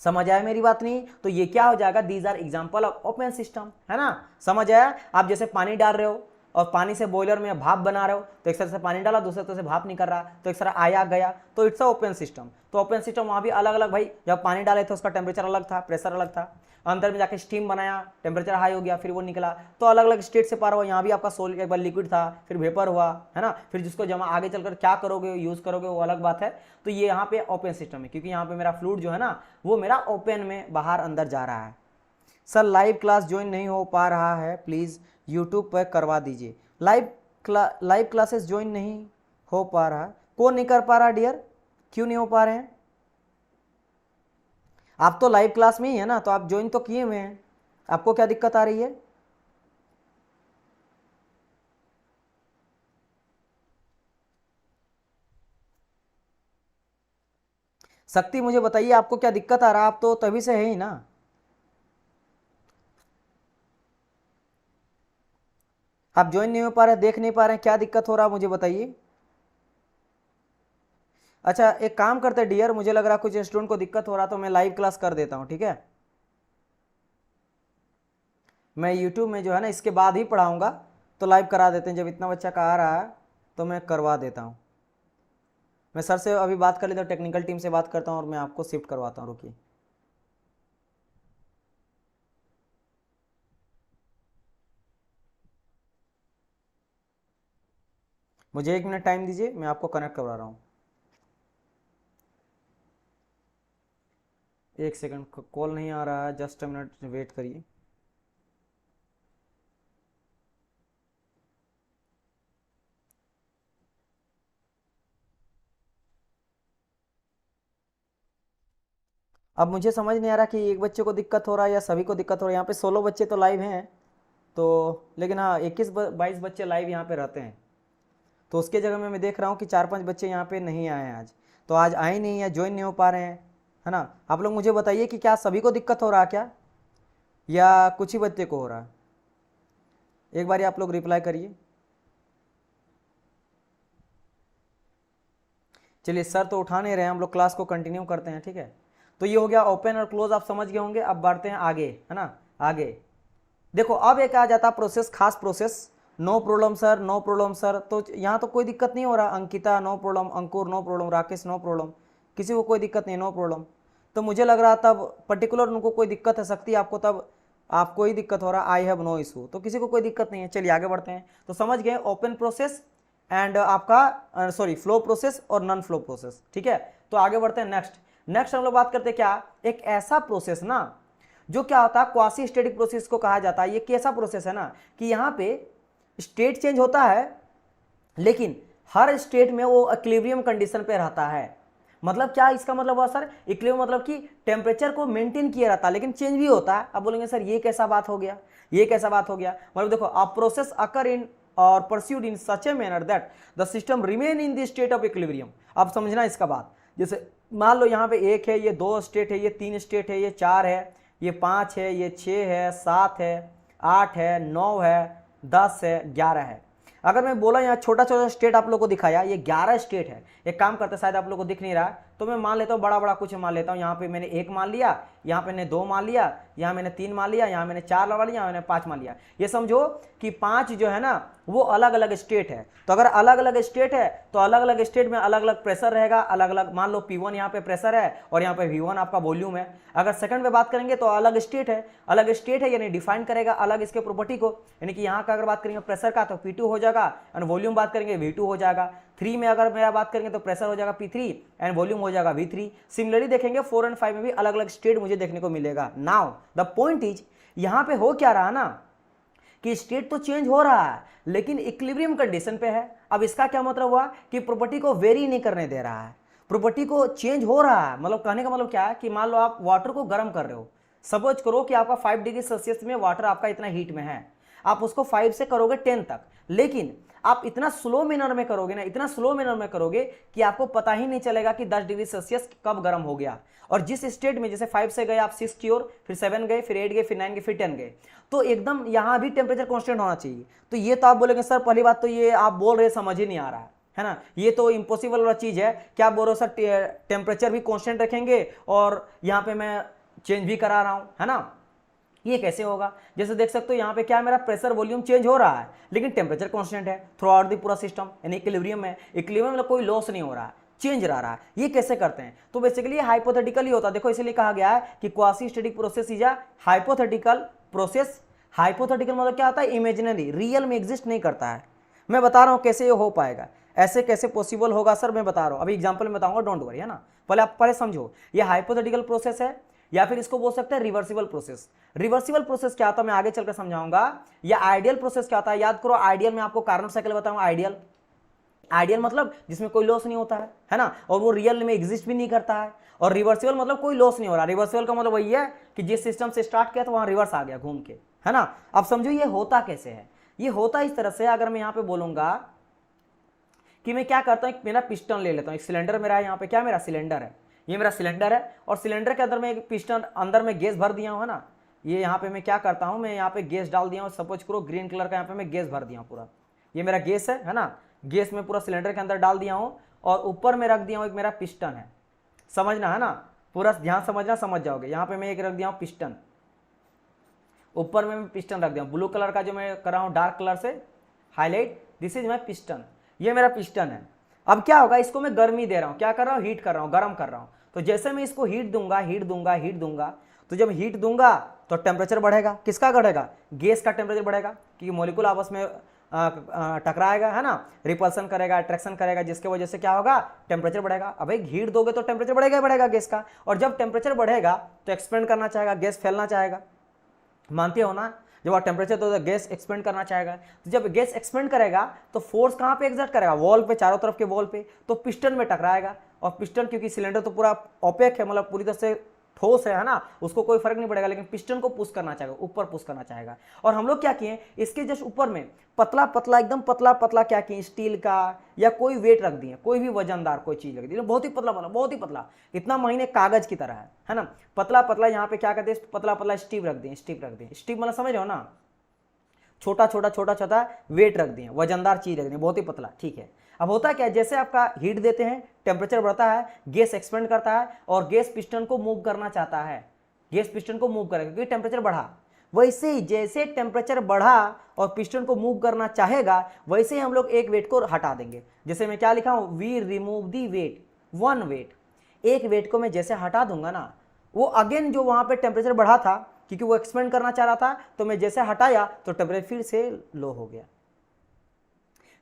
समझ आया मेरी बात नहीं? तो ये क्या हो जाएगा, these are example of open system, है ना। समझ आया? आप जैसे पानी डाल रहे हो और पानी से बॉयलर में भाप बना रहे हो, तो एक तरह से पानी डाला, दूसरे तरह से भाप निकल रहा, तो एक तरह आया गया, तो इट्स अ ओपन सिस्टम। तो ओपन सिस्टम वहां भी अलग अलग, भाई जब पानी डाले थे उसका टेम्परेचर अलग था, प्रेशर अलग था, अंदर में जाके स्टीम बनाया, टेम्परेचर हाई हो गया, फिर वो निकला, तो अलग अलग स्टेट से पार हुआ। यहाँ भी आपका सोल एक बार लिक्विड था, फिर वेपर हुआ, है ना। फिर जिसको जमा आगे चलकर क्या करोगे, यूज करोगे, वो अलग बात है। तो ये यहाँ पे ओपन सिस्टम है, क्योंकि यहाँ पे मेरा फ्लूइड जो है ना, वो मेरा ओपन में बाहर अंदर जा रहा है। सर लाइव क्लास ज्वाइन नहीं हो पा रहा है, प्लीज यूट्यूब पर करवा दीजिए। लाइव क्लासेस ज्वाइन नहीं हो पा रहा, कौन नहीं कर पा रहा डियर, क्यों नहीं हो पा रहे हैं? आप तो लाइव क्लास में ही है ना, तो आप ज्वाइन तो किए हुए हैं, आपको क्या दिक्कत आ रही है? शक्ति मुझे बताइए आपको क्या दिक्कत आ रहा है, आप तो तभी से है ही ना। आप ज्वाइन नहीं हो पा रहे, देख नहीं पा रहे हैं, क्या दिक्कत हो रहा है मुझे बताइए। अच्छा एक काम करते हैं डियर, मुझे लग रहा है कुछ स्टूडेंट को दिक्कत हो रहा, तो मैं लाइव क्लास कर देता हूं, ठीक है। मैं यूट्यूब में जो है ना इसके बाद ही पढ़ाऊंगा, तो लाइव करा देते हैं। जब इतना बच्चा का आ रहा है तो मैं करवा देता हूँ। मैं सर से अभी बात कर लेता हूँ, टेक्निकल टीम से बात करता हूँ और मैं आपको शिफ्ट करवाता हूँ, रुकिए। मुझे 1 मिनट टाइम दीजिए, मैं आपको कनेक्ट करवा रहा हूँ। 1 सेकंड, कॉल नहीं आ रहा है, जस्ट 1 मिनट वेट करिए। अब मुझे समझ नहीं आ रहा कि एक बच्चे को दिक्कत हो रहा है या सभी को दिक्कत हो रहा है। यहाँ पे 16 बच्चे तो लाइव हैं, तो लेकिन हाँ 21-22 बच्चे लाइव यहाँ पे रहते हैं, तो उसके जगह में मैं देख रहा हूँ कि 4-5 बच्चे यहाँ पे नहीं आए हैं आज, तो आज आए नहीं है, ज्वाइन नहीं हो पा रहे हैं, है ना। आप लोग मुझे बताइए कि क्या सभी को दिक्कत हो रहा है क्या, या कुछ ही बच्चे को हो रहा है? एक बार आप लोग रिप्लाई करिए। चलिए सर तो उठा नहीं रहे, हम लोग क्लास को कंटिन्यू करते हैं, ठीक है। तो ये हो गया ओपन और क्लोज, आप समझ गए होंगे। अब बढ़ते हैं आगे, है ना, आगे देखो। अब एक आ जाता प्रोसेस, खास process, no problem sir, no problem sir. तो यहाँ तो कोई दिक्कत नहीं हो रहा, Ankita no problem, Ankur no problem, Rakesh no problem, किसी को कोई दिक्कत नहीं, नो प्रॉब्लम। तो मुझे लग रहा तब पर्टिकुलर उनको कोई दिक्कत है, सकती आपको, तब आपको ही दिक्कत हो रहा, आई हैव नो इशू, तो किसी को कोई दिक्कत नहीं है। चलिए आगे बढ़ते हैं। तो समझ गए ओपन प्रोसेस एंड आपका सॉरी फ्लो प्रोसेस और नॉन फ्लो प्रोसेस, ठीक है। तो आगे बढ़ते हैं नेक्स्ट हम लोग बात करते हैं क्या, एक ऐसा प्रोसेस ना जो क्या होता है, क्वासी स्टैटिक प्रोसेस को कहा जाता है। ये कैसा प्रोसेस है ना कि यहाँ पे स्टेट चेंज होता है, लेकिन हर स्टेट में वो इक्विलिब्रियम कंडीशन पे रहता है। मतलब क्या इसका मतलब हुआ सर, इक्विलिब्रियम मतलब कि टेम्परेचर को मेंटेन किया रहता है, लेकिन चेंज भी होता है। अब बोलेंगे सर ये कैसा बात हो गया, ये कैसा बात हो गया। मतलब देखो, अ प्रोसेस अकर इन और pursued in such a manner that the system remain in the state of equilibrium. अब समझना इसका बात, जैसे मान लो यहाँ पे 1 है, ये 2 स्टेट है, ये 3 स्टेट है, ये 4 है, ये 5 है, ये 6 है, 7 है, 8 है, 9 है, 10 है, 11 है। अगर मैं बोला यहाँ छोटा छोटा स्टेट आप लोगों को दिखाया, ये 11 स्टेट है। एक काम करते, शायद आप लोगों को दिख नहीं रहा, तो मैं मान लेता हूँ बड़ा बड़ा कुछ मान लेता हूँ। यहाँ पे मैंने 1 मान लिया, यहाँ पे मैंने 2 मान लिया, यहाँ मैंने 3 मान लिया, यहाँ मैंने 4 लगा लिया, यहाँ मैंने 5 मान लिया। ये समझो कि 5 जो है ना वो अलग अलग स्टेट है। तो अगर अलग अलग स्टेट है तो अलग अलग स्टेट में अलग अलग प्रेशर रहेगा, अलग अलग। मान लो P1 यहाँ पे प्रेशर है और यहाँ पे V1 आपका वॉल्यूम है। अगर सेकंड में बात करेंगे तो अलग स्टेट है, अलग स्टेट है, यानी डिफाइन करेगा अलग इसके प्रॉपर्टी को। यानी कि यहाँ का अगर बात करेंगे प्रेशर का तो P2 हो जाएगा, और वॉल्यूम बात करेंगे V2 हो जाएगा। 3 में अगर मेरा बात करेंगे तो प्रेशर हो जाएगा P3 एंड वॉल्यूम हो जाएगा V3। सिमिलरली देखेंगे 4 एंड 5 में भी अलग अलग स्टेट मुझे देखने को मिलेगा। नाउ द पॉइंट इज, यहां पे हो क्या रहा ना कि स्टेट तो चेंज हो रहा है लेकिन इक्विलिब्रियम कंडीशन पे है। अब इसका क्या मतलब हुआ कि प्रॉपर्टी को वेरी नहीं करने दे रहा है, प्रॉपर्टी को चेंज हो रहा है। मतलब कहने का मतलब क्या है कि मान लो आप वाटर को गर्म कर रहे हो, सपोज करो कि आपका 5 डिग्री सेल्सियस में वाटर आपका इतना हीट में है, आप उसको 5 से करोगे 10 तक, लेकिन आप इतना स्लो मैनर में करोगे ना, इतना स्लो मैनर में करोगे कि आपको पता ही नहीं चलेगा कि 10 डिग्री सेल्सियस कब गर्म हो गया। और जिस स्टेट में जैसे 5 से गए आप 6 की ओर, फिर 7 गए, फिर 8 गए, फिर 9 गए, फिर 10 गए, तो एकदम यहां भी टेम्परेचर कांस्टेंट होना चाहिए। तो ये तो आप बोलेंगे सर पहली बात तो ये आप बोल रहे समझ ही नहीं आ रहा है ना, ये तो इम्पॉसिबल वाला चीज है। क्या बोल रहे हो सर टेम्परेचर भी कांस्टेंट रखेंगे और यहाँ पे मैं चेंज भी करा रहा हूं, है ना, ये कैसे होगा? जैसे देख सकते हो यहाँ पे क्या मेरा प्रेशर वॉल्यूम चेंज हो रहा है लेकिन टेम्परेचर कांस्टेंट है थ्रू आउट द पूरा सिस्टम, यानी इक्विलिब्रियम है। इक्विलिब्रियम मतलब कोई लॉस नहीं हो रहा है, चेंज रह रहा है। ये कैसे करते हैं? तो बेसिकली ये हाइपोथेटिकल ही होता है। देखो इसलिए कहा गया है कि quasi static process is a hypothetical process. Hypothetical मतलब क्या होता है? इमेजिनरी, रियल में एग्जिस्ट नहीं करता है। मैं बता रहा हूँ कैसे ये हो पाएगा, ऐसे कैसे पॉसिबल होगा सर, मैं बता रहा हूँ, अभी एग्जाम्पल में बताऊंगा, डोंट वरी, है ना। पहले आप पहले समझो ये हाइपोथेटिकल प्रोसेस है या फिर इसको बोल सकते हैं रिवर्सिबल प्रोसेस। रिवर्सिबल प्रोसेस क्या होता है मैं आगे चलकर समझाऊंगा। या आइडियल प्रोसेस क्या होता है, याद करो आइडियल में आपको कार्नोट साइकिल बताऊंगा। आइडियल, आइडियल मतलब जिसमें कोई लॉस नहीं होता है ना, और वो रियल में एग्जिस्ट भी नहीं करता है। और रिवर्सिबल मतलब कोई लॉस नहीं हो रहा। रिवर्सिबल का मतलब वही है कि जिस सिस्टम से स्टार्ट किया तो वहां रिवर्स आ गया घूम के, है ना। अब समझो ये होता कैसे है। ये होता इस तरह से, अगर मैं यहाँ पे बोलूंगा कि मैं क्या करता हूँ, मेरा पिस्टन ले लेता हूँ, एक सिलेंडर मेरा है, यहाँ पे क्या मेरा सिलेंडर है, ये मेरा सिलेंडर है, और सिलेंडर के अंदर में एक पिस्टन, अंदर में गैस भर दिया हूँ, है ना। ये यहाँ पे मैं क्या करता हूँ, मैं यहाँ पे गैस डाल दिया हूँ, सपोज करो ग्रीन कलर का यहाँ पे मैं गैस भर दिया हूँ पूरा, ये मेरा गैस है ना। गैस में पूरा सिलेंडर के अंदर डाल दिया हूँ और ऊपर में रख दिया हूँ एक मेरा पिस्टन है, समझना है ना, पूरा ध्यान समझना, समझ जाओगे। यहाँ पे मैं एक रख दिया हूँ पिस्टन, ऊपर में मैं पिस्टन रख दिया हूँ, ब्लू कलर का जो मैं कर रहा हूँ डार्क कलर से highlight, this is my piston, ये मेरा पिस्टन है। अब क्या होगा, इसको मैं गर्मी दे रहा हूँ, क्या कर रहा हूँ, हीट कर रहा हूँ, गर्म कर रहा हूँ। तो जैसे मैं इसको हीट दूंगा, हीट दूंगा, हीट दूंगा, तो जब हीट दूंगा तो टेम्परेचर बढ़ेगा। किसका बढ़ेगा? गैस का टेम्परेचर बढ़ेगा, क्योंकि मॉलिक्यूल आपस में टकराएगा, है ना, रिपल्सन करेगा, अट्रैक्शन करेगा, जिसके वजह से क्या होगा, टेम्परेचर बढ़ेगा। अब एक हीट दोगे तो टेम्परेचर बढ़ेगा ही बढ़ेगा गैस का, और जब टेम्परेचर बढ़ेगा तो एक्सपेंड करना चाहेगा, गैस फैलना चाहेगा, मानते हो ना। जब आप टेम्परेचर तो गैस एक्सपेंड करना चाहेगा, तो जब गैस एक्सपेंड करेगा तो फोर्स कहाँ पे एक्सर्ट करेगा, वॉल पे, चारों तरफ के वॉल पे, तो पिस्टन में टकराएगा। और पिस्टन क्योंकि सिलेंडर तो पूरा ओपेक है, मतलब पूरी तरह से ठोस है ना, उसको कोई फर्क नहीं पड़ेगा, लेकिन पिस्टन को पुश करना चाहेगा, ऊपर पुश करना चाहेगा। और हम लोग क्या किए, इसके जस्ट ऊपर में पतला पतला, एकदम पतला पतला क्या किए, स्टील का या कोई वेट रख दिए, कोई भी वजनदार कोई चीज रख दी, बहुत ही पतला, बहुत ही पतला, इतना महीने कागज की तरह है ना, पतला पतला। यहाँ पे क्या करते हैं, पतला पतला स्टीव रख दिए, स्टीव रख दिए, स्टीव मतलब समझ रहे हो ना, छोटा छोटा छोटा छोटा वेट रख दिए, वजनदार चीज रख दी, बहुत ही पतला, ठीक है। अब होता क्या है, जैसे आपका हीट देते हैं, टेम्परेचर बढ़ता है, गैस एक्सपेंड करता है, और गैस पिस्टन को मूव करना चाहता है, गैस पिस्टन को मूव करेगा क्योंकि टेम्परेचर बढ़ा। वैसे ही जैसे टेम्परेचर बढ़ा और पिस्टन को मूव करना चाहेगा, वैसे ही हम लोग एक वेट को हटा देंगे। जैसे मैं क्या लिखा हूं, we remove the weight, one weight, एक वेट को मैं जैसे हटा दूंगा ना, वो अगेन जो वहां पे टेम्परेचर बढ़ा था, क्योंकि वो एक्सपेंड करना चाह रहा था, तो मैं जैसे हटाया तो टेम्परेचर फिर से लो हो गया,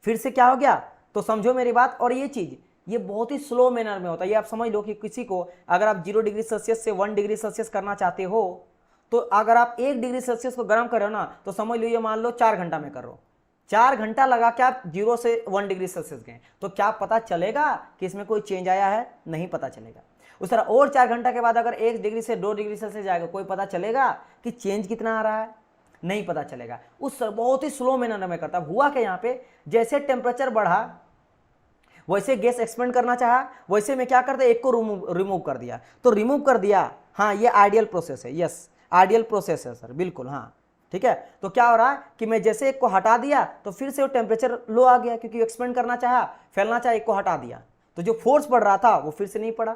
फिर से क्या हो गया। तो समझो मेरी बात। और ये चीज ये बहुत ही स्लो मैनर में होता है। ये आप समझ लो कि किसी को अगर आप 0 डिग्री सेल्सियस से 1 डिग्री सेल्सियस करना चाहते हो, तो अगर आप 1 डिग्री सेल्सियस को गर्म कर रहे हो ना, तो समझ लो ये मान लो 4 घंटा में कर रहे हो, 4 घंटा लगा के आप 0 से 1 डिग्री सेल्सियस गए, तो क्या पता चलेगा कि इसमें कोई चेंज आया है? नहीं पता चलेगा। उस तरह और 4 घंटा के बाद अगर 1 डिग्री से 2 डिग्री सेल्सियस जाएगा, कोई पता चलेगा कि चेंज कितना आ रहा है? नहीं पता चलेगा। उस बहुत ही स्लो मैनर में करता। हुआ क्या यहाँ पे, जैसे टेम्परेचर बढ़ा वैसे गैस एक्सपेंड करना चाहा, वैसे में क्या करते, एक को रिमूव कर दिया। तो रिमूव कर दिया, हाँ ये आइडियल प्रोसेस है, यस आइडियल प्रोसेस है सर, बिल्कुल हाँ ठीक है। तो क्या हो रहा है कि मैं जैसे एक को हटा दिया तो फिर से वो टेम्परेचर लो आ गया, क्योंकि एक्सपेंड करना चाहा, फैलना चाहा, एक को हटा दिया तो जो फोर्स पड़ रहा था वो फिर से नहीं पड़ा,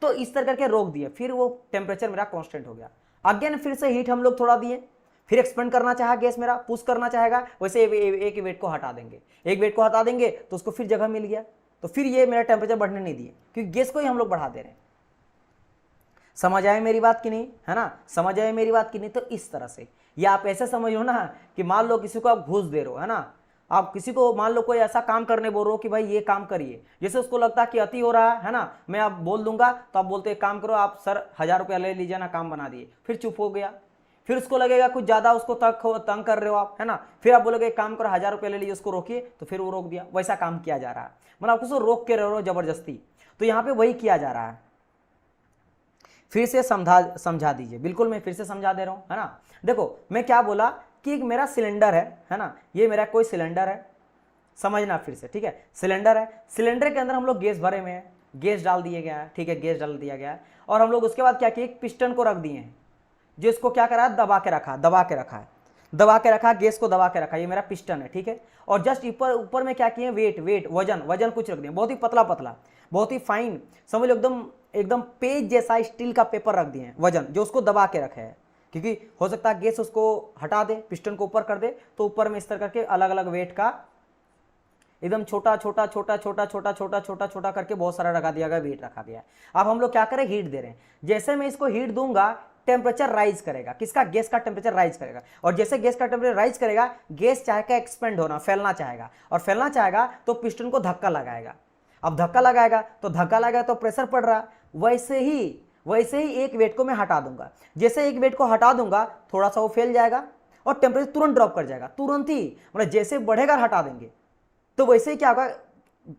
तो इस तरह करके रोक दिया, फिर वो टेम्परेचर मेरा कांस्टेंट हो गया। अगेन फिर से हीट हम लोग थोड़ा दिए, फिर एक्सपेंड करना चाहा, गैस मेरा पुश करना चाहेगा, वैसे एक वेट को हटा देंगे, एक वेट को हटा देंगे तो उसको फिर जगह मिल गया, तो फिर ये मेरा टेम्परेचर बढ़ने नहीं दिए, क्योंकि गैस को ही हम लोग बढ़ा दे रहे हैं। समझ आए मेरी बात कि नहीं, है ना, समझ आए मेरी बात कि नहीं। तो इस तरह से, या आप ऐसे समझ लो ना कि मान लो किसी को आप घूस दे रहे हो, है ना, आप किसी को मान लो कोई ऐसा काम करने बोल रहे हो कि भाई ये काम करिए, जैसे उसको लगता है कि अति हो रहा है ना, मैं आप बोल दूंगा तो आप बोलते एक काम करो आप सर 1000 रुपया ले लीजिए ना, काम बना दिए, फिर चुप हो गया। फिर उसको लगेगा कुछ ज्यादा उसको तंग कर रहे हो आप, है ना, फिर आप बोलोगे एक काम करो 1000 रुपया ले लीजिए, उसको रोकिए, तो फिर वो रोक दिया। वैसा काम किया जा रहा है, मतलब आप उसको रोक के रह रहे हो जबरदस्ती। तो यहाँ पे वही किया जा रहा है। फिर से समझा दीजिए, बिल्कुल मैं फिर से समझा दे रहा हूं, है ना। देखो मैं क्या बोला कि एक मेरा सिलेंडर है ना, ये मेरा कोई सिलेंडर है, समझना फिर से, ठीक है। सिलेंडर है, सिलेंडर के अंदर हम लोग गैस भरे हुए हैं, गैस डाल दिया गया है, ठीक है, गैस डाल दिया गया है, और हम लोग उसके बाद क्या किए, एक पिस्टन को रख दिए हैं, जो इसको क्या करा है, दबा के रखा है, गैस को दबा के रखा, ये मेरा पिस्टन है, ठीक है। और जस्ट ऊपर में क्या किए, वेट वजन कुछ रख दिए, बहुत ही पतला, बहुत ही फाइन, समझ लो एकदम पेज जैसा स्टील का पेपर रख दिए हैं, वजन जो उसको दबा के रखे है, क्योंकि हो सकता है गैस उसको हटा दे, पिस्टन को ऊपर कर दे, तो ऊपर में इस तरह करके अलग अलग वेट का एकदम छोटा करके बहुत सारा रखा दिया गया, वेट रखा गया है। अब हम लोग क्या करें, हीट दे रहे हैं, जैसे मैं इसको हीट दूंगा टेम्परेचर राइज करेगा, किसका, गैस का टेम्परेचर राइज करेगा, और जैसे गैस का टेम्परेचर राइज करेगा, गैस चाहेगा एक्सपेंड होना, फैलना चाहेगा, और फैलना चाहेगा तो पिस्टन को धक्का लगाएगा। अब धक्का लगाएगा तो प्रेशर पड़ रहा, वैसे ही एक वेट को मैं हटा दूंगा, जैसे एक वेट को हटा दूंगा थोड़ा सा वो फैल जाएगा और टेम्परेचर तुरंत ड्रॉप कर जाएगा, तुरंत ही, मतलब जैसे बढ़ेगा हटा देंगे, तो वैसे ही क्या होगा,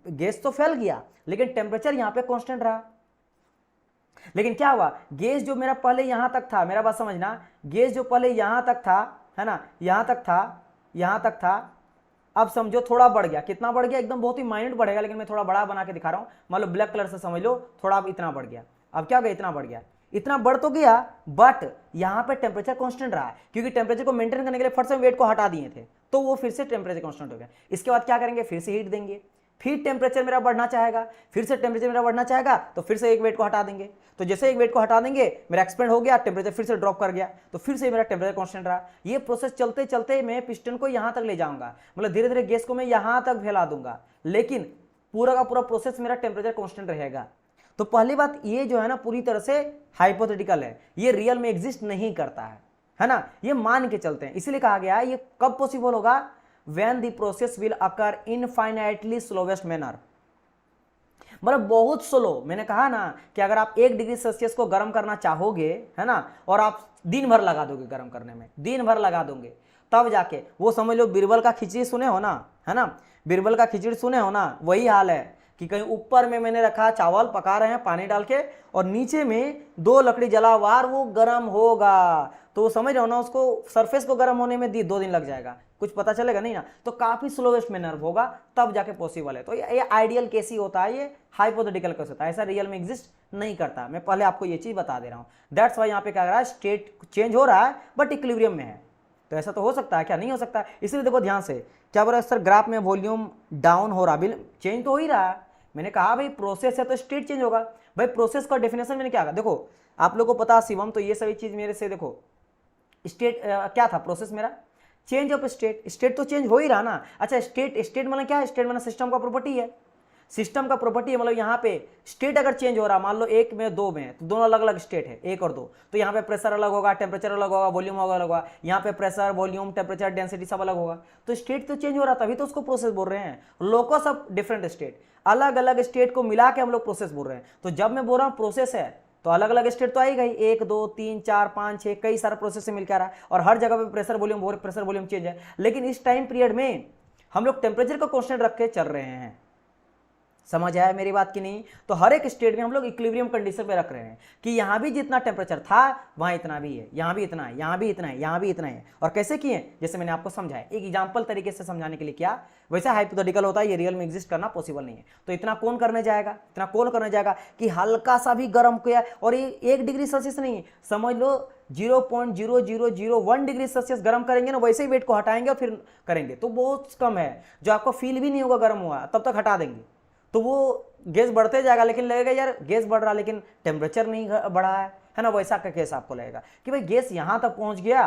गैस तो फैल गया लेकिन टेम्परेचर यहां पे कांस्टेंट रहा। लेकिन क्या हुआ, गैस जो मेरा पहले यहां तक था, मेरा बात समझना, गैस जो पहले यहां तक था, है ना, यहां तक था, अब समझो थोड़ा बढ़ गया, कितना बढ़ गया, एकदम बहुत ही माइन्यूट बढ़ेगा, लेकिन मैं थोड़ा बड़ा बना के दिखा रहा हूं, मान लो ब्लैक कलर से समझ लो, थोड़ा अब इतना बढ़ गया। अब क्या हो गया, इतना बढ़ गया, इतना बढ़ तो गया, बट यहां पे टेम्परेचर कांस्टेंट रहा है, क्योंकि टेम्परेचर को मेंटेन करने के लिए फट से वेट को हटा दिए थे, तो वो फिर से टेम्परेचर कांस्टेंट हो गया। इसके बाद क्या करेंगे, फिर से हीट देंगे, फिर टेम्परेचर मेरा बढ़ना चाहेगा, तो फिर से एक वेट को हटा देंगे, तो जैसे एक वेट को हटा देंगे मेरा एक्सपेंड हो गया, टेम्परेचर फिर से ड्रॉप कर गया, तो फिर से मेरा टेम्परेचर कांस्टेंट रहा। ये प्रोसेस चलते चलते मैं पिस्टन को यहां तक ले जाऊंगा, मतलब धीरे धीरे गैस को मैं यहां तक फैला दूंगा, लेकिन पूरा का पूरा प्रोसेस मेरा टेम्परेचर कांस्टेंट रहेगा। तो पहली बात ये जो है ना पूरी तरह से हाइपोथेटिकल है, ये रियल में एग्जिस्ट नहीं करता है ना, ये मान के चलते हैं। इसीलिए कहा गया है ये कब पॉसिबल होगा, when the process will occur infinitely slowest manner, मतलब बहुत स्लो। मैंने कहा ना कि अगर आप 1 डिग्री सेल्सियस को गर्म करना चाहोगे, है ना, और आप दिन भर लगा दोगे गर्म करने में, दिन भर लगा दोगे, तब जाके वो समझ लो बीरबल का खिचड़ी सुने हो ना, है ना, बीरबल का खिचड़ी सुने हो ना, वही हाल है कि कहीं ऊपर में मैंने रखा चावल पका रहे हैं पानी डाल के, और नीचे में 2 लकड़ी जलावार वो गर्म होगा, तो समझ रहे हो ना, उसको सरफेस को गर्म होने में 2 दिन लग जाएगा, कुछ पता चलेगा नहीं ना, तो काफी स्लोवेस्ट मैनर होगा, तब जाके पॉसिबल है। तो ये आइडियल केस ही होता है, ये हाइपोथेटिकल केस होता है, ऐसा रियल में एग्जिस्ट नहीं करता। मैं पहले आपको ये चीज बता दे रहा हूँ, दैट्स वाई यहाँ पे क्या कर रहा है, स्टेट चेंज हो रहा है बट इक्विलिब्रियम में है। तो ऐसा तो हो सकता है क्या, नहीं हो सकता। इसलिए देखो ध्यान से, क्या बोल रहा है सर, ग्राफ में वॉल्यूम डाउन हो रहा, चेंज तो हो ही रहा है। मैंने कहा भाई प्रोसेस है तो स्टेट चेंज होगा। भाई प्रोसेस का डेफिनेशन मैंने क्या कहा, देखो आप लोगों को पता शिवम, तो ये सभी चीज मेरे से देखो, स्टेट क्या था प्रोसेस मेरा, चेंज ऑफ स्टेट तो चेंज हो ही रहा ना। अच्छा स्टेट मतलब क्या है, स्टेट मतलब सिस्टम का प्रॉपर्टी है, सिस्टम का प्रॉपर्टी है, मतलब यहाँ पे स्टेट अगर चेंज हो रहा, मान लो 1 में 2 में, तो दोनों अलग अलग स्टेट है 1 और 2, तो यहाँ पे प्रेशर अलग होगा, टेम्परेचर अलग होगा, वॉल्यूम अलग होगा, यहाँ पे प्रेशर वॉल्यूम टेम्परेचर डेंसिटी सब अलग होगा, तो स्टेट तो चेंज हो रहा, तभी तो उसको प्रोसेस बोल रहे हैं। लोकस ऑफ डिफरेंट स्टेट, अलग अलग स्टेट को मिला के हम लोग प्रोसेस बोल रहे हैं। तो जब मैं बोल रहा हूँ प्रोसेस है तो अलग अलग स्टेट तो आएगा ही, 1 2 3 4 5 6 कई सारा प्रोसेस से मिलकर आ रहा है, और हर जगह पे प्रेशर वॉल्यूम चेंज है। लेकिन इस टाइम पीरियड में हम लोग टेम्परेचर को कांस्टेंट रख के चल रहे हैं, समझ आया मेरी बात की नहीं। तो हर एक स्टेट में हम लोग इक्विलिब्रियम कंडीशन पे रख रहे हैं कि यहां भी जितना टेम्परेचर था वहां इतना भी है, यहां भी इतना है, यहां भी इतना है, यहां भी इतना है। और कैसे किए, जैसे मैंने आपको समझाया, एक एग्जांपल तरीके से समझाने के लिए किया, वैसा हाइपोथेटिकल होता है, ये रियल में एग्जिस्ट करना पॉसिबल नहीं है। तो इतना कौन करने जाएगा, इतना कौन करने जाएगा कि हल्का सा भी गर्म किया, और ये 1 डिग्री सेल्सियस नहीं, समझ लो 0.0001 डिग्री सेल्सियस गर्म करेंगे ना, वैसे ही वेट को हटाएंगे और फिर करेंगे, तो बहुत कम है, जो आपको फील भी नहीं होगा गर्म हुआ, तब तक हटा देंगे, तो वो गैस बढ़ते जाएगा, लेकिन लगेगा यार गैस बढ़ रहा लेकिन टेम्परेचर नहीं बढ़ा है ना, वैसा का केस आपको लगेगा कि भाई गैस यहां तक पहुंच गया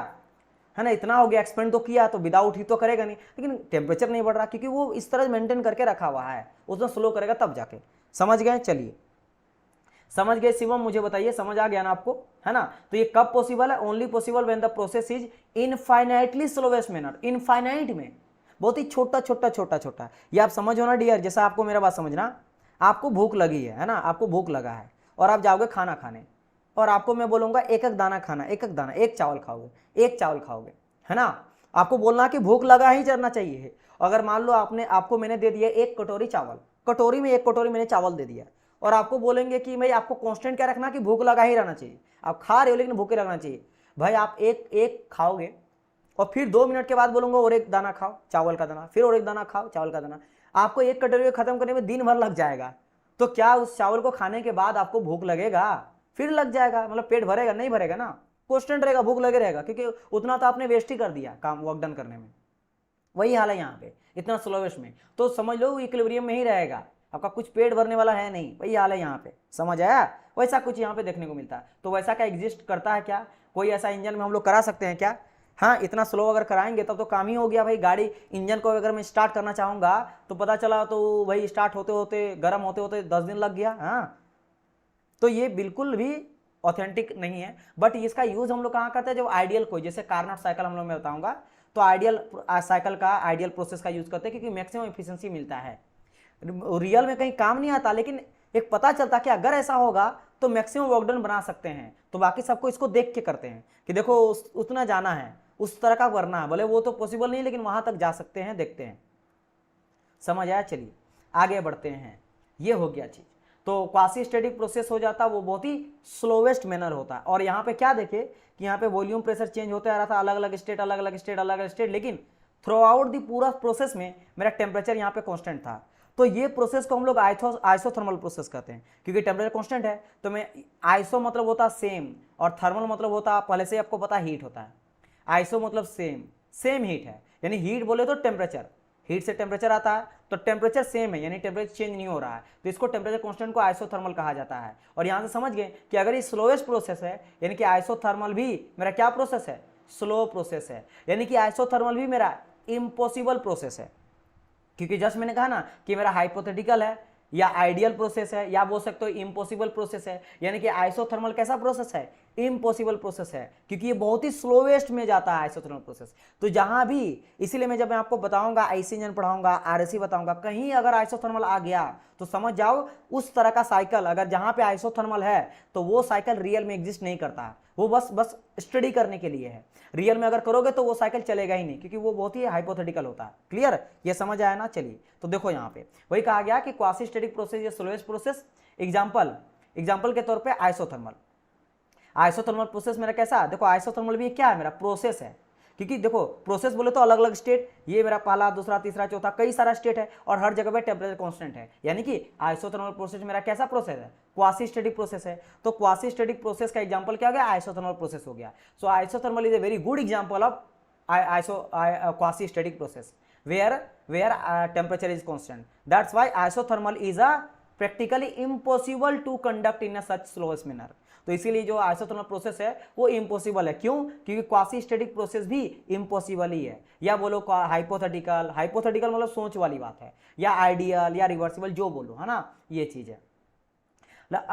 है ना, इतना हो गया, एक्सपेंड तो किया, तो विदाउट ही तो करेगा नहीं, लेकिन टेम्परेचर नहीं बढ़ रहा, क्योंकि वो इस तरह मेंटेन करके रखा हुआ है, उतना स्लो करेगा तब जाके। समझ गए, चलिए समझ गए शिवम, मुझे बताइए समझ आ गया ना आपको, है ना। तो ये कब पॉसिबल है, only possible when the process is infinitely slowest manner, infinite में, बहुत ही छोटा छोटा छोटा छोटा। ये आप समझो ना डियर, जैसा आपको मेरा बात समझना, आपको भूख लगी है ना, आपको भूख लगा है और आप जाओगे खाना खाने, और आपको मैं बोलूंगा एक एक दाना खाना, एक एक दाना, एक चावल खाओगे, एक चावल खाओगे, है ना। आपको बोलना कि भूख लगा ही चलना चाहिए। अगर मान लो आपको मैंने दे दिया एक कटोरी चावल, कटोरी में एक कटोरी मैंने चावल दे दिया, और आपको बोलेंगे कि भाई आपको कांस्टेंट क्या रखना कि भूख लगा ही रहना चाहिए, आप खा रहे हो लेकिन भूखे लगना चाहिए। भाई आप एक एक खाओगे और फिर 2 मिनट के बाद बोलूंगा और एक दाना खाओ चावल का दाना, फिर और एक दाना खाओ चावल का दाना, आपको एक कटोरी खत्म करने में दिन भर लग जाएगा। तो क्या उस चावल को खाने के बाद आपको भूख लगेगा? फिर लग जाएगा, मतलब पेट भरेगा? नहीं भरेगा ना, कांस्टेंट रहेगा, भूख लगे रहेगा, क्योंकि उतना तो आपने वेस्ट ही कर दिया काम वर्क डन करने में। वही हाल है यहाँ पे इतना स्लोवेस्ट में, तो समझ लो इक्विलिब्रियम में ही रहेगा, आपका कुछ पेट भरने वाला है नहीं। वही हाल है यहाँ पे, समझ आया? वैसा कुछ यहाँ पे देखने को मिलता है। तो वैसा क्या एग्जिस्ट करता है क्या? कोई ऐसा इंजन में हम लोग करा सकते हैं क्या? हाँ, इतना स्लो अगर कराएंगे तब तो काम ही हो गया भाई। गाड़ी इंजन को अगर मैं स्टार्ट करना चाहूंगा तो पता चला तो भाई स्टार्ट होते होते गर्म होते होते 10 दिन लग गया। हाँ, तो ये बिल्कुल भी ऑथेंटिक नहीं है। बट इसका यूज हम लोग कहाँ करते हैं? जब आइडियल कोई, जैसे कार्नोट साइकिल हम लोग मैं बताऊंगा, तो आइडियल साइकिल का आइडियल प्रोसेस का यूज करते हैं क्योंकि मैक्सिमम एफिशिएंसी मिलता है। रियल में कहीं काम नहीं आता, लेकिन एक पता चलता कि अगर ऐसा होगा तो मैक्सिमम वर्क डन बना सकते हैं। तो बाकी सबको इसको देख के करते हैं कि देखो उतना जाना है, उस तरह का करना है, भले वो तो पॉसिबल नहीं लेकिन वहां तक जा सकते हैं, देखते हैं। समझ आया? चलिए आगे बढ़ते हैं। ये हो गया चीज। तो क्वासी स्टैटिक प्रोसेस हो जाता, वो बहुत ही स्लोवेस्ट मैनर होता है। और यहाँ पे क्या देखे कि यहाँ पे वॉल्यूम प्रेशर चेंज होता रहा था, अलग अलग स्टेट अलग अलग स्टेट अलग अलग स्टेट, लेकिन थ्रू आउट दी पूरा प्रोसेस में मेरा टेम्परेचर यहाँ पे कांस्टेंट था। तो ये प्रोसेस को हम लोग आइसोथर्मल प्रोसेस कहते हैं, क्योंकि टेम्परेचर कांस्टेंट है। तो मैं आइसो मतलब होता सेम, और थर्मल मतलब होता पहले से आपको पता हीट होता है। आइसो मतलब सेम, सेम हीट है, यानी हीट बोले तो टेम्परेचर, हीट से टेम्परेचर आता है, तो टेम्परेचर सेम है, यानी टेम्परेचर चेंज नहीं हो रहा है, तो इसको टेम्परेचर कांस्टेंट को आइसोथर्मल कहा जाता है। और यहां से समझ गए कि अगर ये स्लोएस्ट प्रोसेस है, यानी कि आइसोथर्मल भी मेरा क्या प्रोसेस है? स्लो प्रोसेस है, यानी कि आइसोथर्मल भी मेरा इम्पॉसिबल प्रोसेस है। क्योंकि जस्ट मैंने कहा ना कि मेरा हाइपोथेटिकल है या आइडियल प्रोसेस है, या बोल सकते हो इम्पॉसिबल प्रोसेस है। यानी कि आइसोथर्मल कैसा प्रोसेस है? इम्पॉसिबल प्रोसेस है, क्योंकि ये बहुत ही स्लोवेस्ट में जाता है आइसोथर्मल प्रोसेस। तो जहां भी, इसीलिए मैं जब मैं आपको बताऊंगा आईसी इंजन पढ़ाऊंगा, आरएसी बताऊंगा, कहीं अगर आइसोथर्मल आ गया तो समझ जाओ उस तरह का साइकिल अगर जहां पे आइसोथर्मल है तो वो साइकिल रियल में एग्जिस्ट नहीं करता है, वो बस स्टडी करने के लिए है। रियल में अगर करोगे तो वो साइकिल चलेगा ही नहीं, क्योंकि वो बहुत ही हाइपोथेटिकल होता है। क्लियर? ये समझ आया ना? चलिए, तो देखो यहाँ पे वही कहा गया कि क्वासी स्टैटिक प्रोसेस या स्लोएस्ट प्रोसेस। एग्जांपल के तौर पे आइसोथर्मल। आइसोथर्मल प्रोसेस मेरा कैसा? देखो आइसोथर्मल भी क्या है? मेरा प्रोसेस है, क्योंकि देखो प्रोसेस बोले तो अलग अलग स्टेट, ये मेरा पहला दूसरा तीसरा चौथा कई सारा स्टेट है, और हर जगह पे टेम्परेचर कांस्टेंट है। यानी कि आइसोथर्मल प्रोसेस मेरा कैसा प्रोसेस है? क्वासी स्टैटिक प्रोसेस है। तो क्वासी स्टैटिक प्रोसेस का एग्जांपल क्या हो गया? आइसोथर्मल प्रोसेस हो गया। So isothermal is a very good example of quasi static process where temperature is constant. That's why isothermal is a practically impossible to conduct in a such slowest manner. तो इसीलिए जो आइसोथर्मल प्रोसेस है वो इम्पॉसिबल है। क्यों? क्योंकि क्वासी स्टैटिक प्रोसेस भी इम्पॉसिबल ही है, या बोलो हाइपोथेटिकल, हाइपोथेटिकल मतलब सोच वाली बात है, या आइडियल या रिवर्सिबल जो बोलो, है ना, ये चीज है।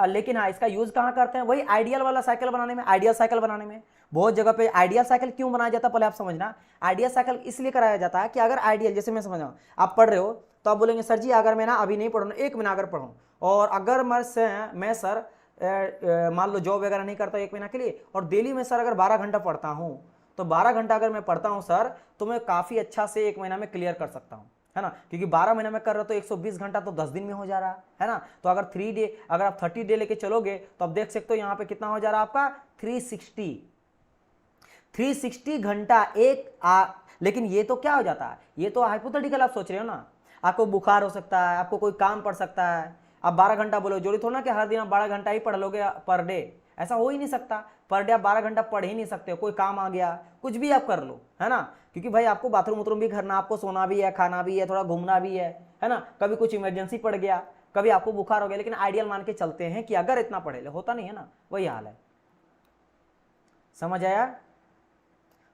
लेकिन हाँ, इसका यूज कहाँ करते हैं? वही आइडियल वाला साइकिल बनाने में, आइडियल साइकिल बनाने में। बहुत जगह पे आइडियल साइकिल क्यों बनाया जाता है पहले आप समझना। आइडियल साइकिल इसलिए कराया जाता है कि अगर आइडियल, जैसे मैं समझ रहा हूँ, आप पढ़ रहे हो तो आप बोलेंगे सर जी अगर मैं ना अभी नहीं पढ़ूँ, 1 महीना अगर पढ़ूँ, और अगर मैं सर मान लो जॉब वगैरह नहीं करता 1 महीना के लिए, और डेली में सर अगर 12 घंटा पढ़ता हूँ, तो 12 घंटा अगर मैं पढ़ता हूँ सर, तो मैं काफ़ी अच्छा से 1 महीना में क्लियर कर सकता हूँ, है ना। क्योंकि 12 महीना में कर रहे हो तो 120 घंटा तो 10 दिन में हो जा रहा है ना। तो अगर 3 डे, अगर आप 30 डे लेके चलोगे तो आप देख सकते हो यहाँ पे कितना हो जा रहा है आपका 360 घंटा लेकिन ये तो क्या हो जाता है? ये तो हाइपोथेटिकल आप सोच रहे हो ना। आपको बुखार हो सकता है, आपको कोई काम पड़ सकता है, आप 12 घंटा बोलो, जोड़ी थोड़ा ना कि हर दिन आप 12 घंटा ही पढ़ लोगे पर डे, ऐसा हो ही नहीं सकता। पर डे आप 12 घंटा पढ़ ही नहीं सकते हो, कोई काम आ गया, कुछ भी आप कर लो, है ना। क्योंकि भाई आपको बाथरूम वाथरूम भी करना, आपको सोना भी है, खाना भी है, थोड़ा घूमना भी है ना। कभी कुछ इमरजेंसी पड़ गया, कभी आपको बुखार हो गया, लेकिन आइडियल मान के चलते हैं कि अगर इतना पढ़े ले, होता नहीं है ना, वही हाल है। समझ आया?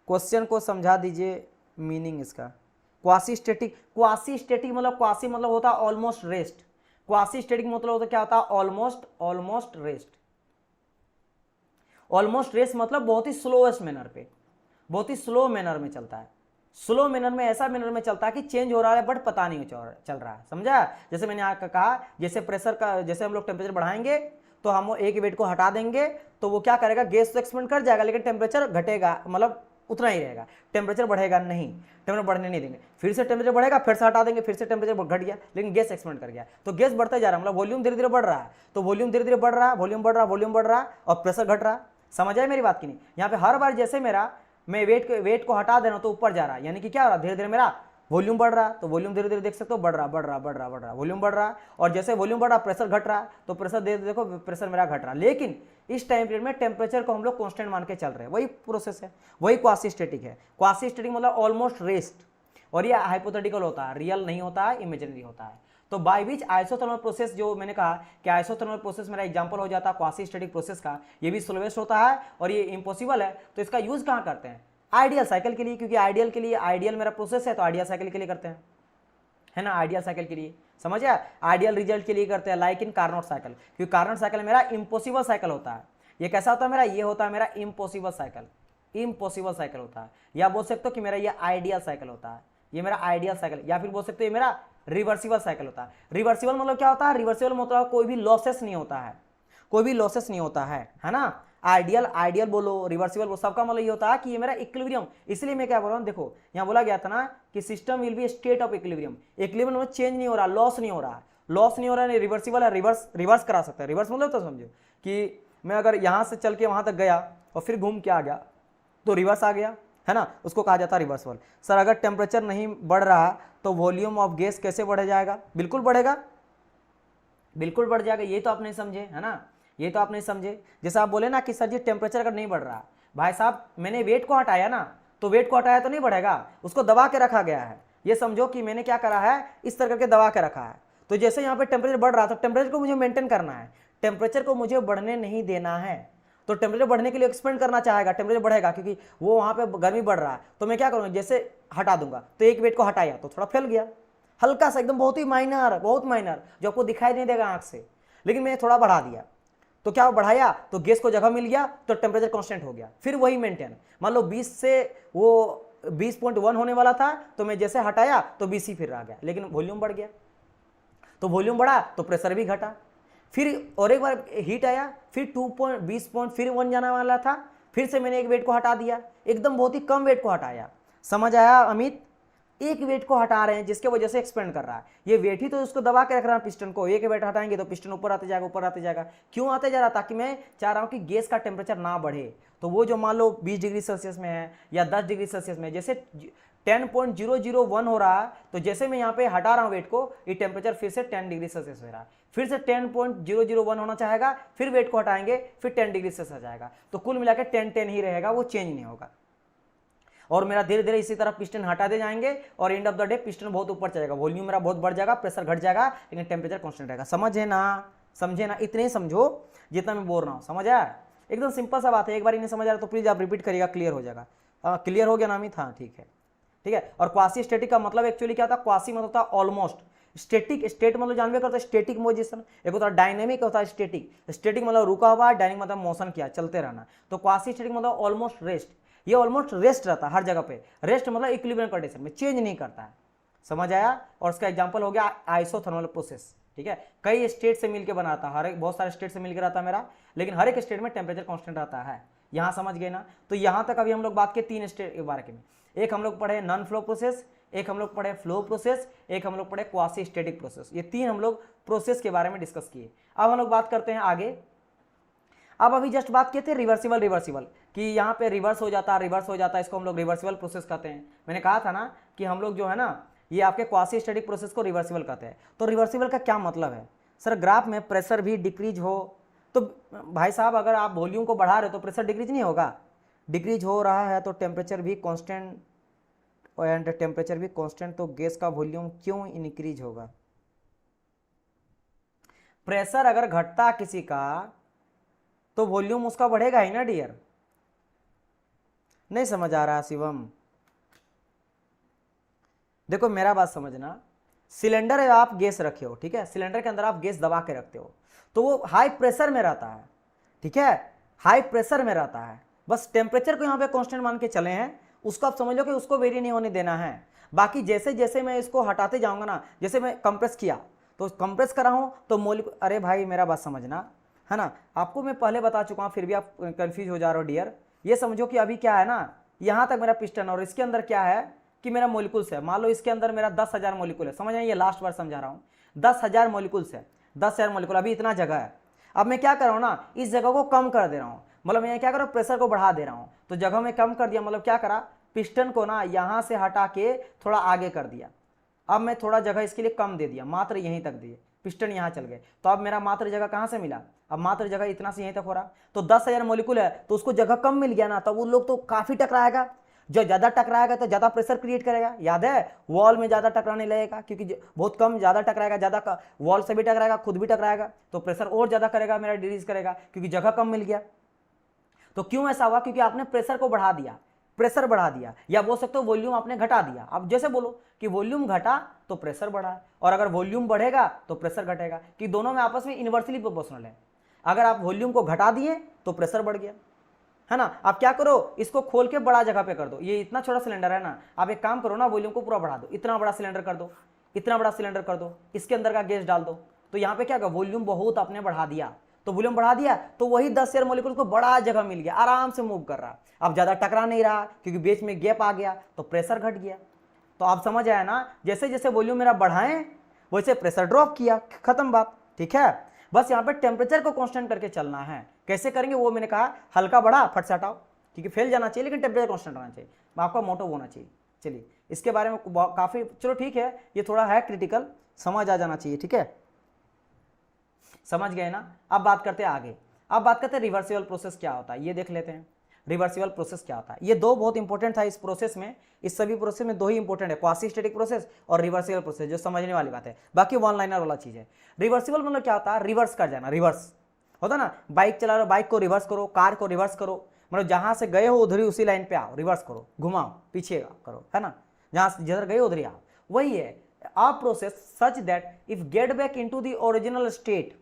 क्वेश्चन को समझा दीजिए मीनिंग इसका। क्वासी स्टैटिक मतलब क्वासी मतलब होता है ऑलमोस्ट रेस्ट। क्वासी स्टैटिक मतलब होता क्या होता है? Almost rest. ऑलमोस्ट रेस्ट मतलब बहुत ही स्लोएस्ट मैनर पे, बहुत ही स्लो मैनर में चलता है। स्लो मैनर में ऐसा मैनर में चलता है कि चेंज हो रहा है बट पता नहीं चल रहा है, समझा। जैसे मैंने यहाँ कहा, जैसे प्रेशर का, जैसे हम लोग टेम्परेचर बढ़ाएंगे तो हम वो एक वेट को हटा देंगे तो वो क्या करेगा, गैस तो एक्सपेंड कर जाएगा लेकिन टेम्परेचर घटेगा, मतलब उतना ही रहेगा, टेम्परेचर बढ़ेगा नहीं, टेम्परेचर बढ़ने नहीं देंगे। फिर से टेम्परेचर बढ़ेगा, फिर से हटा देंगे, फिर से टेम्परेचर घट गया लेकिन गैस एक्सपेंड कर गया, तो गैस बढ़ता जा रहा है, मतलब वॉल्यूम धीरे धीरे बढ़ रहा है, तो वॉल्यूम धीरे धीरे बढ़ रहा है, वॉल्यूम बढ़ रहा है, वॉल्यूम बढ़ रहा है और प्रेशर घट रहा है। समझ आए मेरी बात की नहीं। यहाँ पे हर बार जैसे मैं वेट को हटा दे रहा हूँ तो ऊपर जा रहा है, यानी कि क्या हो रहा है, धीरे धीरे मेरा वॉल्यूम बढ़ रहा है, तो वॉल्यूम धीरे धीरे देख सकते हो बढ़ रहा बढ़ रहा बढ़ रहा बढ़ रहा, वॉल्यूम बढ़ रहा है। और जैसे वॉल्यूम बढ़ रहा प्रेशर घट रहा है, तो प्रेशर देखो प्रेशर मेरा घट रहा है। लेकिन इस टाइम पीरियड में टेम्परेचर को हम लोग कांस्टेंट मान के चल रहे हैं, वही प्रोसेस है, वही क्वासी स्टैटिक है। क्वासी स्टैटिक मतलब ऑलमोस्ट रेस्ट, और ये हाइपोथेटिकल होता है, रियल नहीं होता है, इमेजिनरी होता है। तो बाय विच आइसोथर्मल प्रोसेस, जो मैंने कहा कि आइसोथर्मल प्रोसेस मेरा एग्जांपल हो जाता है क्वासी स्टैटिक प्रोसेस का, ये भी स्लोवेस्ट होता है और ये इम्पॉसिबल है। तो इसका यूज कहाँ करते हैं, आइडियल साइकिल के लिए, क्योंकि आइडियल के लिए, आइडियल मेरा प्रोसेस है तो आइडियल साइकिल के लिए करते हैं, है ना, आइडियल साइकिल के लिए, समझ आया, आइडियल रिजल्ट के लिए करते हैं, लाइक इन कार्नोट साइकिल, क्योंकि कार्नोट साइकिल मेरा इम्पॉसिबल साइकिल होता है। ये कैसा होता है मेरा, ये होता है मेरा इम्पॉसिबल साइकिल, इम्पॉसिबल साइकिल होता है। या बोल सकते हो कि मेरा ये आइडियल साइकिल होता है, ये मेरा आइडियल साइकिल, या फिर बोल सकते हो ये मेरा रिवर्सिबल साइकिल होता है। रिवर्सिबल मतलब क्या होता है, रिवर्सिबल मतलब कोई भी लॉसेस नहीं होता है, कोई भी लॉसेस नहीं होता है ना। आइडियल, आइडियल बोलो, रिवर्सिबल बोलो, सबका मतलब ये होता है कि ये मेरा इक्विलिब्रियम। इसलिए मैं क्या बोल रहा हूँ, देखो यहाँ बोला गया था ना कि system will B state of equilibrium, equilibrium में चेंज नहीं हो रहा, लॉस नहीं हो रहा, लॉस नहीं हो रहा है, रिवर्सिबल है, रिवर्स करा सकता है। रिवर्स मतलब तो समझो कि मैं अगर यहाँ से चल के वहाँ तक गया और फिर घूम के आ गया तो रिवर्स आ गया, है ना, उसको कहा जाता है रिवर्सल। सर अगर टेम्परेचर नहीं बढ़ रहा तो वॉल्यूम ऑफ गैस कैसे बढ़ जाएगा, बिल्कुल बढ़ेगा, बिल्कुल बढ़ जाएगा, ये तो आप नहीं समझे, है ना, ये तो आप नहीं समझे। जैसे आप बोले ना कि सर जी टेम्परेचर अगर नहीं बढ़ रहा, भाई साहब मैंने वेट को हटाया ना, तो वेट को हटाया तो नहीं बढ़ेगा, उसको दबा के रखा गया है। ये समझो कि मैंने क्या करा है, इस तरह करके दबा के रखा है। तो जैसे यहाँ पे टेम्परेचर बढ़ रहा, तो टेम्परेचर को मुझे मेंटेन करना है, टेम्परेचर को मुझे बढ़ने नहीं देना है। तो टेम्परेचर बढ़ने के लिए एक्सपेंड करना चाहेगा, टेम्परेचर बढ़ेगा क्योंकि वो वहाँ पे गर्मी बढ़ रहा है, तो मैं क्या करूँगा, जैसे हटा दूंगा, तो एक वेट को हटाया तो थोड़ा फैल गया, हल्का सा, एकदम बहुत ही माइनर, बहुत माइनर, जो आपको दिखाई नहीं देगा आँख से, लेकिन मैंने थोड़ा बढ़ा दिया, तो क्या बढ़ाया, तो गैस को जगह मिल गया, तो टेम्परेचर कांस्टेंट हो गया। फिर वही मेंटेन, मान लो 20 से वो 20.1 होने वाला था, तो मैं जैसे हटाया तो 20 ही फिर आ गया, लेकिन वॉल्यूम बढ़ गया, तो वॉल्यूम बढ़ा तो प्रेशर भी घटा। फिर और एक बार हीट आया, फिर 2.20 फिर 1 जाने वाला था, फिर से मैंने एक वेट को हटा दिया, एकदम बहुत ही कम वेट को हटाया। समझ आया अमित, एक वेट को हटा रहे हैं जिसके वजह से एक्सपेंड कर रहा है, ये वेट ही तो उसको दबा के रख रहा है पिस्टन को, एक वेट हटाएंगे तो पिस्टन ऊपर आते जाएगा, ऊपर आते जाएगा, क्यों आते जा रहा, ताकि मैं चाह रहा हूं कि गैस का टेम्परेचर ना बढ़े। तो वो जो मान लो 20 डिग्री सेल्सियस में है या 10 डिग्री सेल्सियस में, जैसे 10.001 हो रहा है, तो जैसे मैं यहाँ पे हटा रहा हूँ वेट को, ये टेम्परेचर फिर से 10 डिग्री सेल्सियस हो रहा है, फिर से 10.001 होना चाहेगा, फिर वेट को हटाएंगे, फिर 10 डिग्री सेल्सियस आ जाएगा, तो कुल मिला के 10 ही रहेगा, वो चेंज नहीं होगा। और मेरा धीरे धीरे इसी तरह पिस्टन हटाते जाएंगे और end of the day piston बहुत ऊपर चलेगा, वॉल्यूम मेरा बहुत बढ़ जाएगा, प्रेशर घट जाएगा, लेकिन टेम्परेचर कांस्टेंट रहेगा। समझे ना, समझे ना, इतने ही समझो जितना मैं बोल रहा हूँ, समझ आया, एकदम सिंपल सा बात है। एक बार नहीं समझ आ रहा तो प्लीज आप रिपीट करिएगा, क्लियर हो जाएगा। क्लियर हो गया ना अमित, हाँ ठीक है, ठीक है। और क्वासी स्टैटिक का मतलब एक्चुअली क्या होता है, क्वासी मतलब होता है ऑलमोस्ट, स्टैटिक, स्टेट मतलब जानवे करता है स्टैटिक पोजीशन, एक होता है डायनेमिक, होता है स्टैटिक। स्टैटिक मतलब रुका हुआ, डायनेमिक मतलब मोशन किया, चलते रहना। तो क्वासी स्टैटिक मतलब ऑलमोस्ट रेस्ट, ये ऑलमोस्ट रेस्ट रहता है हर जगह पे, रेस्ट मतलब इक्विलिब्रियम कंडीशन में, चेंज नहीं करता है। समझ आया। और उसका एग्जांपल हो गया आइसोथर्मल प्रोसेस, ठीक है, कई स्टेट से मिलकर बनाता है, हर एक बहुत सारे स्टेट से मिलकर रहता है मेरा, लेकिन हर एक स्टेट में टेम्परेचर कांस्टेंट रहता है। यहाँ समझ गए ना। तो यहाँ तक अभी हम लोग बात किए 3 स्टेट के बारे में, एक हम लोग पढ़े नॉन फ्लो प्रोसेस, एक हम लोग पढ़े फ्लो प्रोसेस, एक हम लोग पढ़े क्वासी स्टैटिक प्रोसेस। ये 3 हम लोग प्रोसेस के बारे में डिस्कस किए। अब हम लोग बात करते हैं आगे। अब अभी जस्ट बात किए थे रिवर्सिबल, रिवर्सिबल कि यहाँ पे रिवर्स हो जाता है, रिवर्स हो जाता है, इसको हम लोग रिवर्सिबल प्रोसेस कहते हैं। मैंने कहा था ना कि हम लोग जो है ना, ये आपके क्वासी स्टैटिक प्रोसेस को रिवर्सिबल कहते हैं। तो रिवर्सिबल का क्या मतलब है, सर ग्राफ में प्रेशर भी डिक्रीज हो, तो भाई साहब अगर आप वॉल्यूम को बढ़ा रहे हो तो प्रेशर डिक्रीज नहीं होगा, डिक्रीज हो रहा है तो टेम्परेचर भी कांस्टेंट, एंड टेम्परेचर भी कांस्टेंट, तो गैस का वॉल्यूम क्यों इंक्रीज होगा। प्रेशर अगर घटता किसी का तो वॉल्यूम उसका बढ़ेगा ही ना डियर। नहीं समझ आ रहा शिवम, देखो मेरा बात समझना, सिलेंडर है, आप गैस रखे हो, ठीक है, सिलेंडर के अंदर आप गैस दबा के रखते हो, तो वो हाई प्रेशर में रहता है, ठीक है, हाई प्रेशर में रहता है, बस टेम्परेचर को यहाँ पे कांस्टेंट मान के चले हैं, उसको आप समझ लो कि उसको वेरी नहीं होने देना है। बाकी जैसे जैसे मैं इसको हटाते जाऊंगा ना, जैसे मैं कंप्रेस किया तो कंप्रेस कर रहा हूं तो मोलिक्यूल, अरे भाई मेरा बात समझना है ना, आपको मैं पहले बता चुका हूं फिर भी आप कंफ्यूज हो जा रहे हो डियर। ये समझो कि अभी क्या है ना, यहां तक मेरा पिस्टन और इसके अंदर क्या है कि मेरा मोलिकुल्स है। मान लो इसके अंदर मेरा 10,000 मोलिकुल है, समझ आइए, लास्ट बार समझा रहा हूं, 10,000 मोलिकुल्स है, 10,000 मोलिकुल, अभी इतना जगह है। अब मैं क्या कर रहा हूं ना, इस जगह को कम कर दे रहा हूं, मतलब मैं क्या कर रहा हूं, प्रेशर को बढ़ा दे रहा हूं। तो जगह में कम कर दिया, मतलब क्या करा, पिस्टन को ना यहां से हटा के थोड़ा आगे कर दिया। अब मैं थोड़ा जगह इसके लिए कम दे दिया, मात्र यहीं तक दिए, पिस्टन यहां चल गए, तो अब मेरा मात्र जगह कहां से मिला, अब मात्र जगह इतना से यहीं तक हो रहा। तो 10,000 मोलिकुल है तो उसको जगह कम मिल गया ना, तो वो लोग तो काफी टकराएगा, जो ज्यादा टकराएगा तो ज्यादा प्रेशर क्रिएट करेगा। याद है, वॉल में ज्यादा टकराने लगेगा, क्योंकि बहुत कम ज्यादा टकराएगा, ज्यादा वॉल से भी टकराएगा, खुद भी टकराएगा, तो प्रेशर और ज्यादा करेगा, मेरा डिक्रीज करेगा, क्योंकि जगह कम मिल गया। तो क्यों ऐसा हुआ, क्योंकि आपने प्रेशर को बढ़ा दिया, प्रेशर बढ़ा दिया, या बोल सकते हो वॉल्यूम आपने घटा दिया। अब जैसे बोलो कि वॉल्यूम घटा तो प्रेशर बढ़ा, और अगर वॉल्यूम बढ़ेगा तो प्रेशर घटेगा, कि दोनों में आपस में इनवर्सली प्रोपोर्शनल है। अगर आप वॉल्यूम को घटा दिए तो प्रेशर बढ़ गया, है ना। आप क्या करो, इसको खोल के बड़ा जगह पे कर दो, ये इतना छोटा सिलेंडर है ना, आप एक काम करो ना, वॉल्यूम को पूरा बढ़ा दो, इतना बड़ा सिलेंडर कर दो, इतना बड़ा सिलेंडर कर दो, इसके अंदर का गैस डाल दो, तो यहाँ पे क्या होगा, वॉल्यूम बहुत आपने बढ़ा दिया, तो वॉल्यूम बढ़ा दिया तो वही 10,000 मॉलिक्यूल को बड़ा जगह मिल गया, आराम से मूव कर रहा, अब ज्यादा टकरा नहीं रहा, क्योंकि बीच में गैप आ गया तो प्रेशर घट गया। तो आप समझ आया ना, जैसे जैसे वॉल्यूम मेरा बढ़ाएं वैसे प्रेशर ड्रॉप किया, खत्म बात, ठीक है। बस यहाँ पे टेम्परेचर को कांस्टेंट करके चलना है, कैसे करेंगे वो मैंने कहा, हल्का बढ़ा फट से हटाओ, क्योंकि फैल जाना चाहिए लेकिन टेम्परेचर कांस्टेंट रहना चाहिए, आपका मोटो होना चाहिए। चलिए इसके बारे में काफी, चलो ठीक है, ये थोड़ा है क्रिटिकल, समझ आ जाना चाहिए, ठीक है, समझ गए ना। अब बात करते हैं आगे, अब बात करते हैं रिवर्सिबल प्रोसेस क्या होता है, ये देख लेते हैं रिवर्सिबल प्रोसेस क्या होता है। ये दो बहुत इंपॉर्टेंट था इस प्रोसेस में, इस सभी प्रोसेस में दो ही इंपॉर्टेंट है, क्वासी स्टैटिक प्रोसेस और रिवर्सिबल प्रोसेस, जो समझने वाली बात है, बाकी वन लाइनर वाला चीज है। रिवर्सिबल मतलब क्या होता है, रिवर्स कर जाना, रिवर्स होता ना, बाइक चला रहे हो, बाइक को रिवर्स करो, कार को रिवर्स करो, मतलब जहां से गए हो उधर ही उसी लाइन पे आओ, रिवर्स करो, घुमाओ, पीछे करो, है ना, जहां से जिधर गए उधर ही आओ, वही है। A process such that if get back into the original state,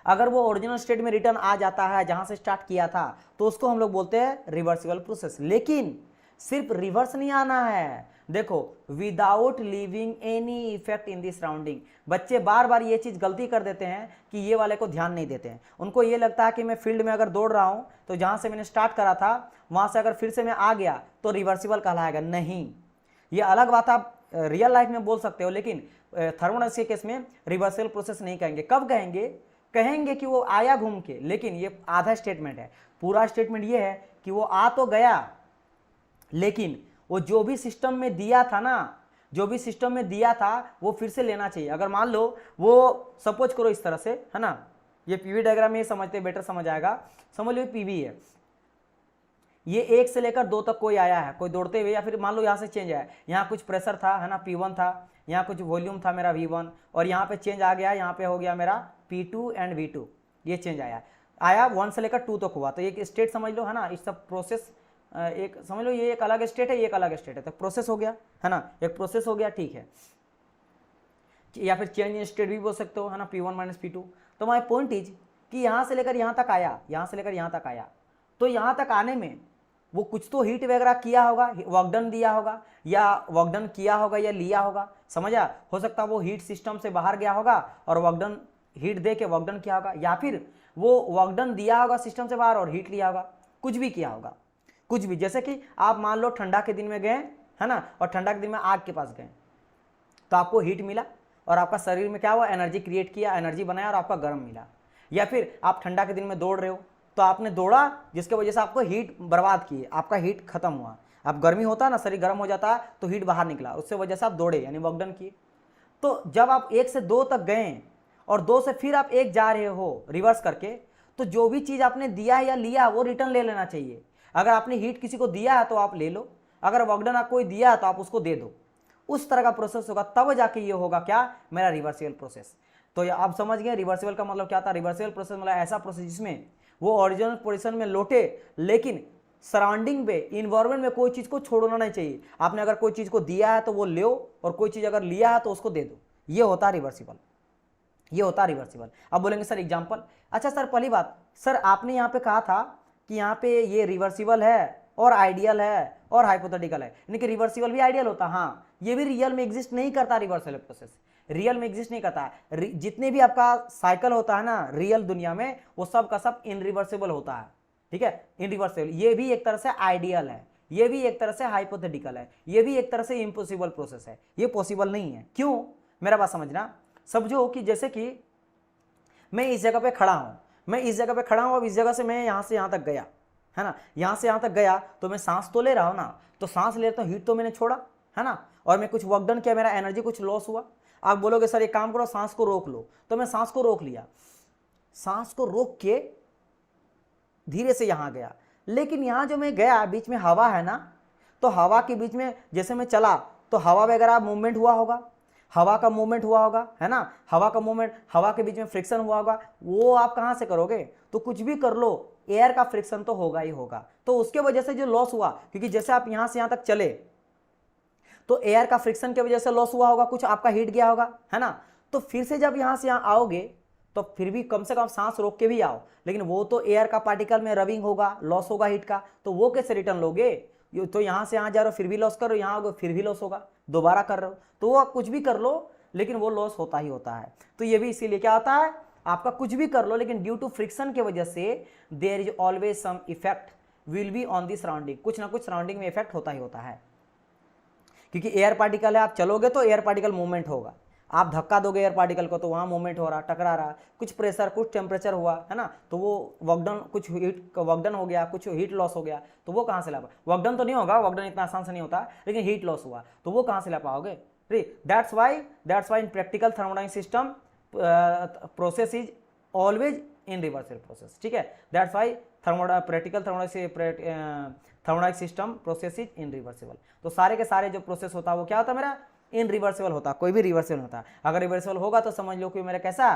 अगर वो ओरिजिनल स्टेट में रिटर्न आ जाता है जहां से स्टार्ट किया था, तो उसको हम लोग बोलते हैं रिवर्सिबल प्रोसेस। लेकिन सिर्फ रिवर्स नहीं आना है, देखो, without leaving any effect in the surrounding. बच्चे बार बार ये चीज गलती कर देते हैं कि ये वाले को ध्यान नहीं देते हैं, उनको ये लगता है कि मैं फील्ड में अगर दौड़ रहा हूं तो जहां से मैंने स्टार्ट करा था वहां से अगर फिर से मैं आ गया तो रिवर्सिबल कहलाएगा, नहीं, ये अलग बात आप रियल लाइफ में बोल सकते हो, लेकिन थर्मोडायनामिक्स के केस में रिवर्सिबल प्रोसेस नहीं कहेंगे। कब कहेंगे, कहेंगे कि वो आया घूम के, लेकिन ये आधा स्टेटमेंट है, पूरा स्टेटमेंट ये है कि वो आ तो गया, लेकिन वो जो भी सिस्टम में दिया था ना, जो भी सिस्टम में दिया था वो फिर से लेना चाहिए। अगर मान लो वो सपोज करो इस तरह से, है ना, ये पीवी डायग्राम में समझते बेटर समझ आएगा, समझ लो पीवी है, ये 1 से लेकर 2 तक कोई आया है, कोई दौड़ते हुए, या फिर मान लो यहाँ से चेंज आया, यहाँ कुछ प्रेशर था, है ना, P1 था, यहाँ कुछ वॉल्यूम था मेरा V1, और यहाँ पे चेंज आ गया, यहाँ पे हो गया मेरा P2 एंड V2, ये चेंज आया 1 से लेकर 2 तक हुआ, तो एक स्टेट समझ लो, है ना, इस सब प्रोसेस, एक समझ लो ये एक अलग स्टेट है, ये एक अलग स्टेट है, तो प्रोसेस हो गया, है ना, एक प्रोसेस हो गया, ठीक है, या फिर चेंज इन स्टेट भी बोल सकते हो, है ना, P1 माइनस P2। तो माई पॉइंट इज कि यहाँ से लेकर यहाँ तक आया, यहाँ से लेकर यहाँ तक आया, तो यहाँ तक आने में वो कुछ तो हीट वगैरह किया होगा, वर्क डन दिया होगा, या वर्क डन किया होगा या लिया होगा, समझा, हो सकता है वो हीट सिस्टम से बाहर गया होगा और वर्क डन, हीट दे के वर्क डन किया होगा, या फिर वो वर्क डन दिया होगा सिस्टम से बाहर और हीट लिया होगा, कुछ भी किया होगा, कुछ भी। जैसे कि आप मान लो ठंडा के दिन में गए, है ना, और ठंडा के दिन में आग के पास गए, तो आपको हीट मिला और आपका शरीर में क्या हुआ, एनर्जी क्रिएट किया, एनर्जी बनाया और आपका गर्म मिला। या फिर आप ठंडा के दिन में दौड़ रहे हो, तो आपने दौड़ा जिसके वजह से आपको हीट बर्बाद की, आपका हीट खत्म हुआ, अब गर्मी होता है ना, शरीर गर्म हो जाता है तो हीट बाहर निकला, उससे वजह से आप दौड़े यानी वर्क डन किए। तो जब आप 1 से 2 तक गए और 2 से फिर आप 1 जा रहे हो रिवर्स करके, तो जो भी चीज आपने दिया या लिया वो रिटर्न ले लेना चाहिए। अगर आपने हीट किसी को दिया है तो आप ले लो, अगर वर्क डन कोई दिया है तो आप उसको दे दो, उस तरह का प्रोसेस होगा, तब जाके ये होगा क्या, मेरा रिवर्सिबल प्रोसेस। तो ये आप समझ गए रिवर्सिबल का मतलब क्या था। रिवर्सिबल प्रोसेस मतलब ऐसा प्रोसेस जिसमें वो ओरिजिनल पोजीशन में लौटे, लेकिन सराउंडिंग में, इन्वायरमेंट में कोई चीज को छोड़ना नहीं चाहिए। आपने अगर कोई चीज को दिया है तो वो लो, और कोई चीज अगर लिया है तो उसको दे दो, ये होता है रिवर्सिबल, ये होता है रिवर्सिबल। अब बोलेंगे सर एग्जांपल, अच्छा सर पहली बात, सर आपने यहाँ पे कहा था कि यहाँ पे ये रिवर्सिबल है, और आइडियल है और हाइपोथेटिकल है, यानी कि रिवर्सिबल भी आइडियल होता है। हाँ, ये भी रियल में एग्जिस्ट नहीं करता, रिवर्सिबल प्रोसेस रियल में एग्जिस्ट नहीं करता है। जितने भी आपका साइकिल होता है ना रियल दुनिया में, वो सब का सब इनरिवर्सिबल होता है, ठीक है, इनरिवर्सिबल। ये भी एक तरह से आइडियल है, ये भी एक तरह से हाइपोथेटिकल है, ये भी एक तरह से इम्पॉसिबल प्रोसेस है, ये पॉसिबल नहीं है। क्यों, मेरा बात समझना। समझो कि जैसे कि मैं इस जगह पे खड़ा हूं, मैं इस जगह पे खड़ा हूं, अब इस जगह से मैं यहां से यहां तक गया, है ना, यहां से यहां तक गया तो मैं सांस तो ले रहा हूं ना, तो सांस ले रहा हूं, हीट तो मैंने छोड़ा, है ना, और मैं कुछ वर्क डन किया, मेरा एनर्जी कुछ लॉस हुआ। आप बोलोगे सर एक काम करो, सांस को रोक लो, तो मैं सांस को रोक लिया, सांस को रोक के धीरे से यहां गया, लेकिन यहां जो मैं गया बीच में हवा है ना, तो हवा के बीच में जैसे मैं चला तो हवा वगैरह मूवमेंट हुआ होगा, हवा का मूवमेंट हुआ होगा, है ना, हवा का मूवमेंट, हवा के बीच में फ्रिक्शन हुआ होगा, वो आप कहां से करोगे, तो कुछ भी कर लो, एयर का फ्रिक्शन तो होगा ही होगा। तो उसके वजह से जो लॉस हुआ, क्योंकि जैसे आप यहां से यहां तक चले तो एयर का फ्रिक्शन की वजह से लॉस हुआ होगा, कुछ आपका हीट गया होगा, है ना, तो फिर से जब यहां से यहां आओगे तो फिर भी कम से कम सांस रोक के भी आओ, लेकिन वो तो एयर का पार्टिकल में रबिंग होगा, लॉस होगा हीट का, तो वो कैसे रिटर्न लोगे, तो यहां से यहां जा रहे हो फिर भी लॉस कर रहे हो, यहां आओगे फिर भी लॉस होगा, दोबारा कर रहे हो, तो वो कुछ भी कर लो लेकिन वो लॉस होता ही होता है। तो ये भी इसीलिए क्या होता है, आपका कुछ भी कर लो लेकिन ड्यू टू फ्रिक्शन की वजह से there is always some effect will be on the surrounding, कुछ ना कुछ सराउंडिंग में इफेक्ट होता ही होता है, क्योंकि एयर पार्टिकल है, आप चलोगे तो एयर पार्टिकल मूवमेंट होगा, आप धक्का दोगे एयर पार्टिकल को तो वहां मूवमेंट हो रहा, टकरा रहा, कुछ प्रेशर कुछ टेम्परेचर हुआ, है ना, तो वो वर्कडन, कुछ हीट वर्कडन हो गया, कुछ हीट लॉस हो गया, तो वो कहां से ला पाओगे, वर्कडन तो नहीं होगा, वर्कडन इतना आसान से नहीं होता, लेकिन हीट लॉस हुआ तो वो कहां से ला पाओगे। That's why in practical thermodynamic system process is always in reversible process, ठीक है, that's why practical thermodynamic system process is in reversible. तो सारे के सारे जो प्रोसेस होता है वो क्या होता है मेरा, इन रिवर्सिबल होता, कोई भी रिवर्सिबल होता। अगर रिवर्सिबल होगा तो समझ लो कि मेरा कैसा,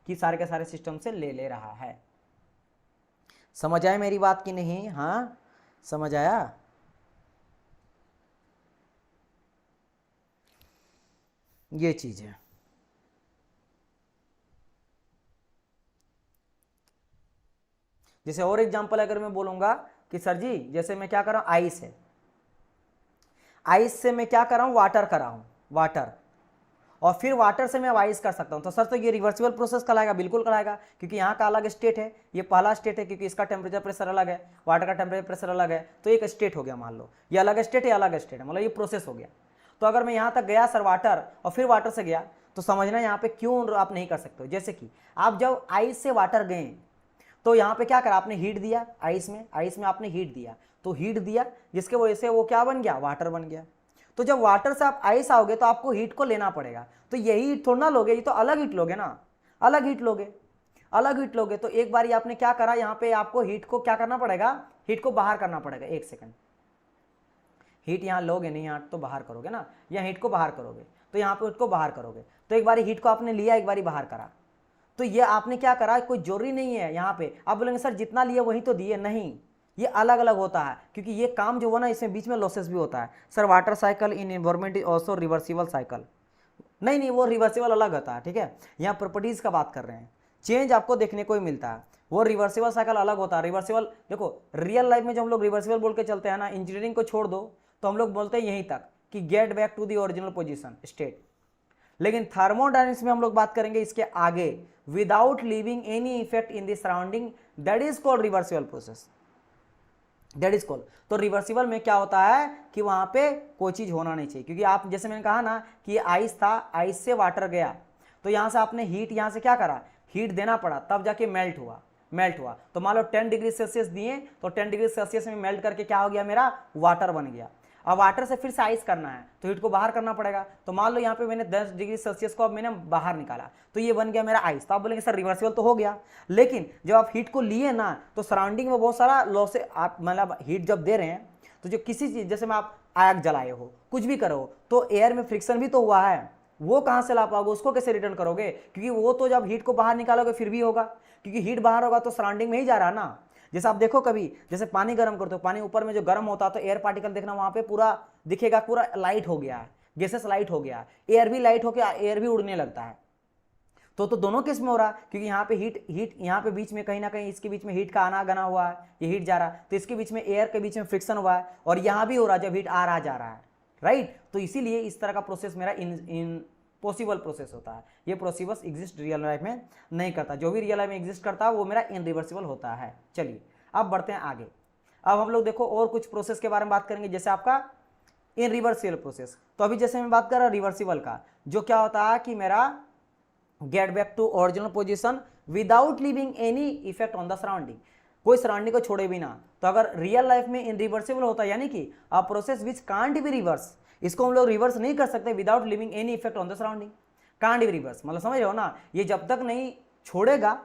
कि सारे के सारे सिस्टम से ले रहा है। समझ आए मेरी बात की नहीं, हाँ समझ आया। ये चीज है। जैसे और एग्जांपल अगर मैं बोलूंगा कि सर जी जैसे मैं क्या कर रहा हूं, आइस है, आइस से मैं क्या कर रहा हूं, वाटर कर रहा हूं, वाटर, और फिर वाटर से मैं आइस कर सकता हूं, तो सर तो ये रिवर्सिबल प्रोसेस कहलाएगा, बिल्कुल कहलाएगा, क्योंकि यहाँ का अलग स्टेट है, ये पहला स्टेट है, क्योंकि इसका टेम्परेचर प्रेशर अलग है, वाटर का टेम्परेचर प्रेशर अलग है, तो एक स्टेट हो गया, मान लो ये अलग स्टेट है, अलग स्टेट है, मतलब ये प्रोसेस हो गया। तो अगर मैं यहाँ तक गया सर वाटर, और फिर वाटर से गया, तो समझना यहाँ पे क्यों आप नहीं कर सकते हो। जैसे कि आप जब आइस से वाटर गए तो यहाँ पे क्या करा, आपने हीट दिया आइस में आपने हीट दिया, तो हीट दिया जिसके वजह से वो क्या बन गया, वाटर बन गया। तो जब वाटर से आप आइस आओगे तो आपको हीट को लेना पड़ेगा, तो यही हीट थोड़ा ना लोगे, ये तो अलग हीट लोगे ना, अलग हीट लोगे, अलग हीट लोगे। तो एक बार आपने क्या करा, यहाँ पे आपको हीट को क्या करना पड़ेगा, हीट को बाहर करना पड़ेगा। एक सेकंड, हीट यहाँ लोगे नहीं, यहाँ तो बाहर करोगे ना, यहाँ हीट को बाहर करोगे, तो यहाँ पे हीट को बाहर करोगे, तो एक बार हीट को आपने लिया, एक बार बाहर करा, तो ये आपने क्या करा, कोई जरूरी नहीं है यहाँ पे आप बोलेंगे सर जितना लिए वही तो दिए, नहीं, ये अलग अलग होता है, क्योंकि ये काम जो हुआ ना इसमें बीच में लॉसेस भी होता है। Sir water cycle in environment is also reversible cycle, नहीं वो रिवर्सिबल अलग होता है, ठीक है, यहाँ प्रॉपर्टीज का बात कर रहे हैं, चेंज आपको देखने को ही मिलता है, वो रिवर्सिबल साइकिल अलग होता है। रिवर्सिबल देखो रियल लाइफ में जो हम लोग रिवर्सिबल बोल के चलते हैं ना, इंजीनियरिंग को छोड़ दो तो हम लोग बोलते हैं यहीं तक कि get back to the original position state, लेकिन थर्मोडायनामिक्स में हम लोग बात करेंगे इसके आगे, without leaving any effect in the surrounding, that is called reversible process, that is called. तो रिवर्सिबल में क्या होता है कि वहां पे कोई चीज होना नहीं चाहिए, क्योंकि आप जैसे मैंने कहा ना कि आइस था, आइस से वाटर गया, तो यहां से आपने हीट यहां से क्या करा, हीट देना पड़ा, तब जाके मेल्ट हुआ, तो मान लो 10 डिग्री सेल्सियस दिए, तो 10 डिग्री सेल्सियस में मेल्ट करके क्या हो गया, मेरा वाटर बन गया। अब वाटर से फिर से आइस करना है तो हीट को बाहर करना पड़ेगा, तो मान लो यहाँ पे मैंने 10 डिग्री सेल्सियस को अब मैंने बाहर निकाला, तो ये बन गया मेरा आइस। तो आप बोलेंगे सर रिवर्सिबल तो हो गया, लेकिन जब आप हीट को लिए ना तो सराउंडिंग में बहुत सारा लॉस, आप मतलब हीट जब दे रहे हैं तो जो किसी चीज जैसे में आप आग जलाए हो, कुछ भी करो, तो एयर में फ्रिक्शन भी तो हुआ है, वो कहां से ला पाओगे, उसको कैसे रिटर्न करोगे, क्योंकि वो तो जब हीट को बाहर निकालोगे फिर भी होगा, क्योंकि हीट बाहर होगा तो सराउंडिंग में ही जा रहा है ना। जैसे आप देखो कभी जैसे पानी गर्म करते हो, पानी ऊपर में जो गर्म होता है तो एयर पार्टिकल देखना वहां पे पूरा दिखेगा, पूरा लाइट हो गया है, गैसेस लाइट हो गया, एयर भी लाइट हो गया, एयर भी उड़ने लगता है, तो दोनों केस में हो रहा है, क्योंकि यहाँ पे हीट यहाँ पे बीच में कहीं ना कहीं इसके बीच में हीट का आना गना हुआ है, ये हीट जा रहा है, तो इसके बीच में एयर के बीच में फ्रिक्शन हुआ है, और यहाँ भी हो रहा है जब हीट आ रहा जा रहा है, राइट। तो इसीलिए इस तरह का प्रोसेस मेरा इम्पॉसिबल प्रोसेस होता है, ये प्रोसेस एग्जिस्ट रियल लाइफ में नहीं करता, जो भी रियल लाइफ में एग्जिस्ट करता है वो मेरा इनरिवर्सिबल होता है। चलिए अब बढ़ते हैं आगे। अब हम लोग देखो और कुछ प्रोसेस के बारे में बात करेंगे, जैसे आपका इनरिवर्सिबल प्रोसेस। तो अभी जैसे मैं बात कर रहा हूँ रिवर्सिबल का, जो क्या होता है कि मेरा get back to original position without leaving any effect on the surrounding, कोई सराउंडिंग को छोड़े बिना। तो अगर रियल लाइफ में इनरिवर्सिबल होता है, यानी कि a process which can't be reverse, इसको हम लोग रिवर्स नहीं कर सकते without leaving any effect on the surrounding, can't be reverse, मतलब समझ रहे हो ना, ये जब तक नहीं छोड़ेगा,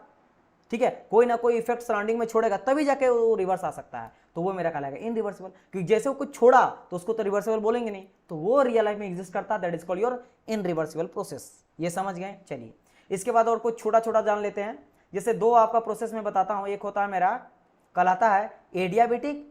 ठीक है, कोई ना कोई इफेक्ट सराउंडिंग में छोड़ेगा तभी जाके वो रिवर्स आ सकता है, तो वो मेरा कहलाएगा इनरिवर्सिबल। क्योंकि जैसे वो कुछ छोड़ा तो उसको तो रिवर्सिबल बोलेंगे नहीं, तो वो रियल लाइफ में एग्जिस्ट करता है, that is called your irreversible process. ये समझ गए। चलिए इसके बाद और कुछ छोटा छोटा जान लेते हैं। जैसे दो आपका प्रोसेस में बताता हूं, एक होता है मेरा कहलाता है एडियाबेटिक,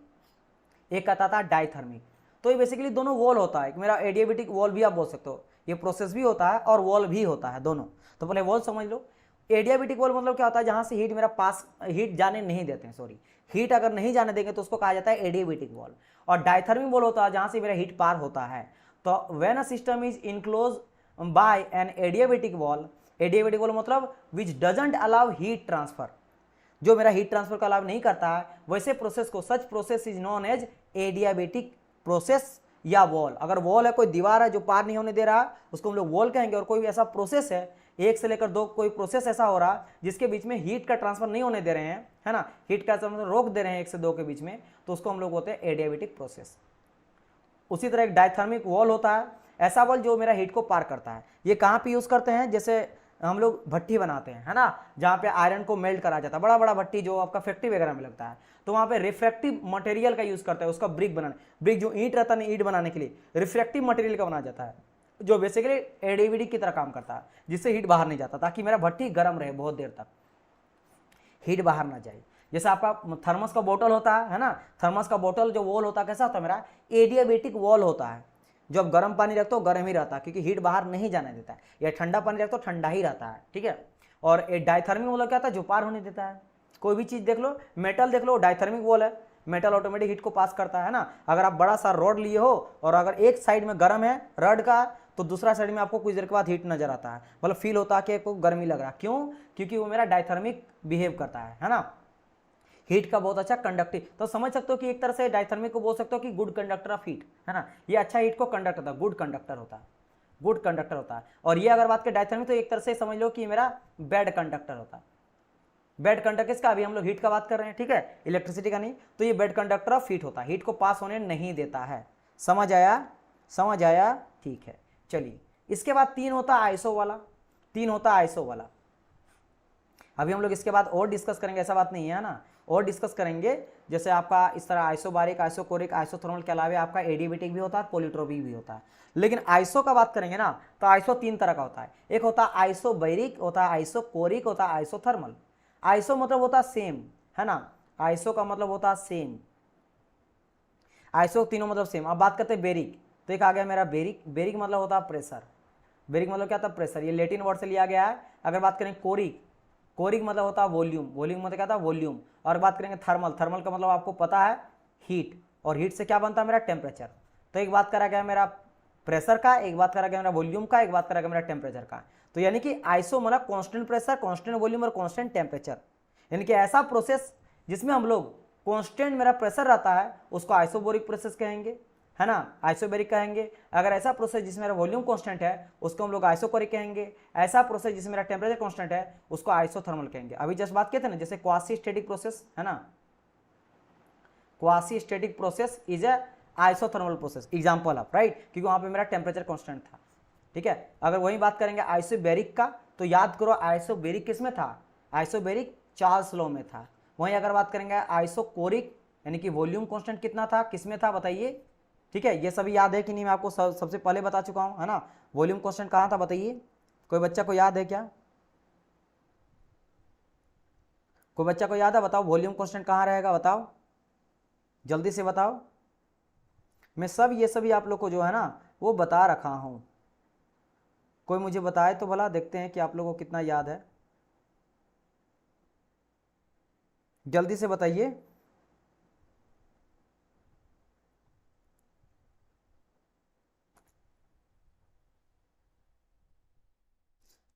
एक कहता है डाइथर्मिक। तो ये बेसिकली दोनों वॉल होता है, मेरा एडियाबेटिक वॉल भी आप बोल सकते हो, ये प्रोसेस भी होता है और वॉल भी होता है दोनों। तो पहले वॉल समझ लो। एडियाबेटिक वॉल मतलब क्या होता है, जहां से हीट मेरा पास, हीट जाने नहीं देते हैं, सॉरी, हीट अगर नहीं जाने देंगे तो उसको कहा जाता है एडियाबेटिक वॉल। और डाइथर्मिक वॉल होता है जहां से मेरा हीट पार होता है। तो when a system is enclose by an adiabatic wall, adiabatic wall मतलब which doesn't allow heat transfer, जो मेरा हीट ट्रांसफर का अलाउ नहीं करता है, वैसे प्रोसेस को, such process is known as adiabatic process या वॉल। अगर वॉल है, कोई दीवार है जो पार नहीं होने दे रहा, उसको हम लोग वॉल कहेंगे। और कोई भी ऐसा प्रोसेस है, एक से लेकर दो कोई प्रोसेस ऐसा हो रहा जिसके बीच में हीट का ट्रांसफर नहीं होने दे रहे हैं, है ना, हीट का ट्रांसफर रोक दे रहे हैं एक से दो के बीच में, तो उसको हम लोग बोलते हैं एडियाबेटिक प्रोसेस। उसी तरह एक डायथर्मिक वॉल होता है, ऐसा वॉल जो मेरा हीट को पार करता है। ये कहाँ पे यूज करते हैं, जैसे हम लोग भट्टी बनाते हैं, है ना, जहाँ पे आयरन को मेल्ट करा जाता है, बड़ा बड़ा भट्टी जो आपका फैक्ट्री वगैरह में लगता है, तो वहाँ पे रिफ्रैक्टिव मटेरियल का यूज करता है, उसका ब्रिक बनाने, ब्रिक जो ईंट रहता है, ईंट बनाने के लिए रिफ्रैक्टिव मटेरियल का बनाया जाता है, जो बेसिकली एडियाबेटिक की तरह काम करता है, जिससे हीट बाहर नहीं जाता, ताकि मेरा भट्टी गर्म रहे बहुत देर तक, हीट बाहर ना जाए। जैसे आपका थर्मस का बोतल होता है ना, थर्मस का बोतल जो वॉल होता है कैसा होता है, मेरा एडियाबेटिक वॉल होता है। जब गर्म पानी रखते हो गर्म ही रहता है, क्योंकि हीट बाहर नहीं जाने देता है, या ठंडा पानी रखते हो ठंडा ही रहता है, ठीक है। और डायथर्मिक वॉल क्या होता है, जो पार होने देता है। कोई भी चीज देख लो, मेटल देख लो, डायथर्मिक वॉल है, मेटल ऑटोमेटिक हीट को पास करता है ना। अगर आप बड़ा सा रॉड लिए हो और अगर एक साइड में गर्म है रॉड का, तो दूसरा साइड में आपको कुछ देर के बाद हीट नजर आता है, मतलब फील होता है कि आपको गर्मी लग रहा है। क्यों? क्योंकि वो मेरा डायथर्मिक बिहेव करता है ना, हीट का बहुत अच्छा कंडक्टिव। तो समझ सकते हो कि एक तरह से डायथर्मिक को बोल सकते हो कि गुड कंडक्टर ऑफ हीट, है ना, ये अच्छा हीट को कंडक्ट होता है, गुड कंडक्टर होता है, गुड कंडक्टर होता है। और ये अगर बात करें डायथर्मिक, तो एक तरह से समझ लो कि मेरा बैड कंडक्टर होता है। बैड कंडक्टर किसका, अभी हम लोग हीट का बात कर रहे हैं, ठीक है, इलेक्ट्रिसिटी का नहीं। तो ये बैड कंडक्टर ऑफ हीट होता है, हीट को पास होने नहीं देता है। समझ आया, समझ आया, ठीक है। चलिए इसके बाद तीन होता है आइसो वाला, तीन होता है आइसो वाला। अभी हम लोग इसके बाद और डिस्कस करेंगे, ऐसा बात नहीं है ना, और डिस्कस करेंगे। जैसे आपका इस तरह आइसोबारिक, आइसोकोरिक, आइसोथर्मल के अलावा आपका एडियाबेटिक भी होता है, पॉलीट्रोपिक भी होता है। लेकिन आइसो का बात करेंगे ना, तो आइसो तीन तरह का होता है। एक होता है आइसोबैरिक, होता है आइसोकोरिक, होता है आइसोथर्मल। आइसो मतलब होता है सेम, है ना, आइसो का मतलब होता है सेम, आइसो तीनों मतलब सेम। अब बात करते हैं बेरिक, तो एक आ गया मेरा बेरिक, बेरिक मतलब होता है प्रेशर, बेरिक मतलब क्या था, प्रेशर, ये लेटिन वर्ड से लिया गया है। अगर बात करें कोरिक, कोरिक मतलब होता है वॉल्यूम, वॉल्यूम मतलब क्या था, वॉल्यूम। और बात करेंगे थर्मल, थर्मल का मतलब आपको पता है हीट, और हीट से क्या बनता है मेरा टेम्परेचर। तो एक बात करा गया मेरा प्रेशर का, एक बात करा गया मेरा वॉल्यूम का, एक बात करा गया मेरा टेम्परेचर का। तो यानी कि आइसो मतलब कांस्टेंट प्रेशर, कांस्टेंट वॉल्यूम और कांस्टेंट टेम्परेचर, यानी कि ऐसा प्रोसेस जिसमें हम लोग कांस्टेंट मेरा प्रेशर रहता है उसको आइसोबोरिक प्रोसेस कहेंगे, है ना, आइसोबेरिक कहेंगे। अगर ऐसा प्रोसेस जिसमें मेरा वॉल्यूम कांस्टेंट है उसको हम लोग आइसोकोरिक कहेंगे। ऐसा प्रोसेस जिसमें मेरा टेम्परेचर कांस्टेंट है उसको आइसोथर्मल कहेंगे। अभी जस्ट बात किए थे ना, जैसे क्वासी स्टैटिक प्रोसेस, है ना, quasi static process is a isothermal process, example of, right, क्योंकि वहां पे मेरा टेम्परेचर कांस्टेंट था, ठीक है। अगर वही बात करेंगे आइसोबेरिक का, तो याद करो आइसोबेरिक किस में था, आइसोबेरिक चार्ल्स लॉ में था। वहीं अगर बात करेंगे आइसोकोरिक, यानी कि वॉल्यूम कांस्टेंट कितना था, किसमें था बताइए, ठीक है। ये सभी याद है कि नहीं, मैं आपको सबसे पहले बता चुका हूं, है ना। वॉल्यूम कांस्टेंट कहां था बताइए, कोई बच्चा को याद है क्या, कोई बच्चा को याद है, बताओ वॉल्यूम कांस्टेंट कहां रहेगा, बताओ जल्दी से बताओ। मैं सब ये सभी आप लोग को जो है ना वो बता रखा हूं, कोई मुझे बताए तो भला, देखते हैं कि आप लोगों को कितना याद है, जल्दी से बताइए।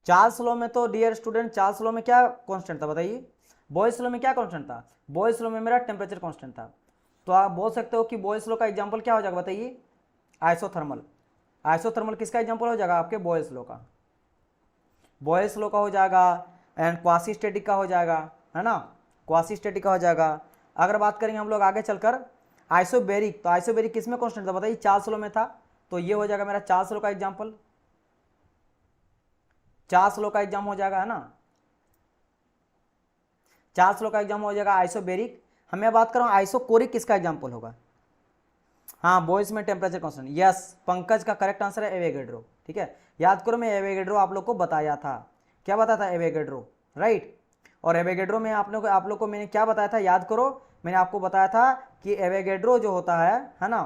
चार्ल्स लॉ में तो डियर स्टूडेंट, चार्ल्स लॉ में क्या कांस्टेंट था बताइए? बॉयस लॉ में क्या कांस्टेंट था? बॉयस लॉ में मेरा टेम्परेचर कांस्टेंट था। तो आप बोल सकते हो कि बॉयस लॉ का एग्जांपल क्या हो जाएगा बताइए? आइसोथर्मल। आइसोथर्मल किसका एग्जांपल हो जाएगा? आपके बॉयस लॉ का। बॉयस लॉ का हो जाएगा, एंड क्वासी स्टैटिक का हो जाएगा, है ना, क्वासी स्टैटिक का हो जाएगा। अगर बात करेंगे हम लोग आगे चलकर आइसोबेरिक, तो आइसोबेरिक किसमें कांस्टेंट था बताइए? चार्ल्स लॉ में था। तो ये हो जाएगा मेरा चार्ल्स लॉ का एग्जांपल, चार्ल्स लॉ का एग्जाम हो जाएगा, है ना। चार्ल्स लॉ का एग्जाम हो जाएगा आइसोबेरिक। हमें बात कर रहा हूं आइसोकोरिक किसका एग्जांपल होगा? हाँ, बॉयस में टेम्परेचर कांस्टेंट, यस, पंकज का करेक्ट आंसर है एवोगैड्रो। ठीक है, याद करो, मैं एवोगैड्रो आप लोग को बताया था। क्या बताया था? Avogadro, right. और एवोगैड्रो में आप लोग को मैंने क्या बताया था? याद करो, मैंने आपको बताया था कि एवोगैड्रो जो होता है ना,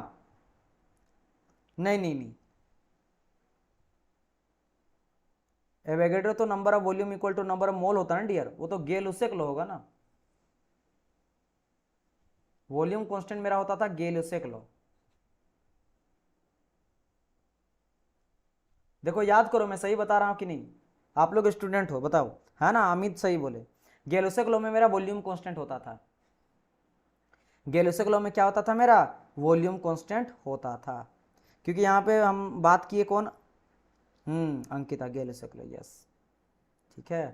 नहीं नहीं नहीं, एवोगैड्रो तो number of volume equal to number of mole होता है ना डियर, वो तो गेल उससे क्लो होगा ना। वॉल्यूम कांस्टेंट मेरा होता था गेल उससे क्लो। देखो याद करो, मैं सही बता रहा हूं कि नहीं? आप लोग स्टूडेंट हो, बताओ, है ना? अमित सही बोले। गेलोसेक लॉ में मेरा वॉल्यूम कांस्टेंट होता था। गेलोसेक लॉ में क्या होता था? मेरा वॉल्यूम कांस्टेंट होता था। क्योंकि यहाँ पे हम बात किए कौन? अंकिता गेलोसेक लॉ, यस, ठीक है।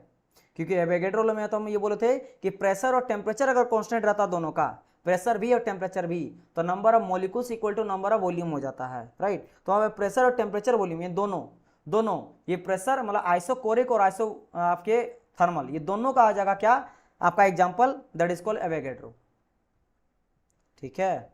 क्योंकि एवोगैड्रो लॉ में तो हम ये बोले थे कि प्रेशर और टेम्परेचर अगर कांस्टेंट रहता दोनों का, प्रेशर भी और टेम्परेचर भी, तो number of molecules equal to number of volume हो जाता है, राइट। तो हमें प्रेशर और टेम्परेचर वॉल्यूम, ये दोनों दोनों ये प्रेशर मतलब आइसोकोरिक और आइसो आपके थर्मल, ये दोनों का आ जाएगा क्या? आपका example, that is called Avogadro. ठीक है,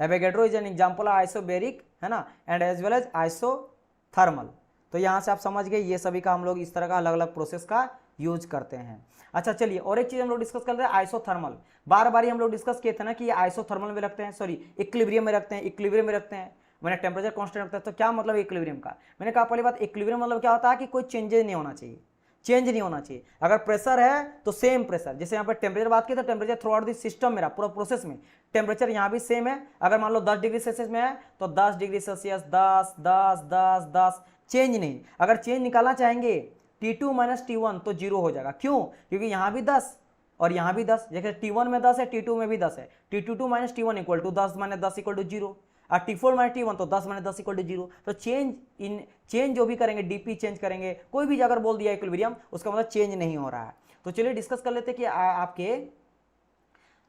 Avogadro is an example isobaric, है ना, and as well as isothermal. तो यहां से आप समझ गए, ये सभी का हम लोग इस तरह का अलग अलग प्रोसेस का यूज करते हैं। अच्छा चलिए, और एक चीज हम लोग डिस्कस कर रहे हैं, आइसोथर्मल। बार बार हम लोग डिस्कस किए थे ना कि ये आइसोथर्मल में रखते हैं, सॉरी इक्विलिब्रियम में रखते हैं, इक्विलिब्रियम में रखते हैं, मैंने टेम्परेचर कांस्टेंट रखता है। तो क्या मतलब इक्विलिब्रियम का? मैंने कहा पहली बात, इक्विलिब्रियम मतलब क्या होता है कि कोई चेंजेस नहीं होना चाहिए, चेंज नहीं होना चाहिए। अगर प्रेशर है तो सेम प्रेशर, जैसे यहाँ पर टेम्परेचर बात की तो temperature through out this system, मेरा पूरा प्रोसेस में टेम्परेचर यहाँ भी सेम है। अगर मान लो 10 डिग्री सेल्सियस में है तो 10 डिग्री सेल्सियस, 10 10 10 10, चेंज नहीं। अगर चेंज निकालना चाहेंगे T2 माइनस T1 तो जीरो हो जाएगा। क्यों? क्योंकि यहाँ भी 10 और यहाँ भी 10, जैसे T1 में 10 है, T2 में भी 10 है, T2 minus T1 equal to 10 minus 10 equal to zero, और T4 माइनस T1 तो 10 माइनस 10 इक्वल टू जीरो। तो चेंज जो भी करेंगे, डीपी चेंज करेंगे, कोई भी अगर बोल दिया इक्विलिब्रियम, उसका मतलब चेंज नहीं हो रहा है। तो चलिए डिस्कस कर लेते हैं कि आपके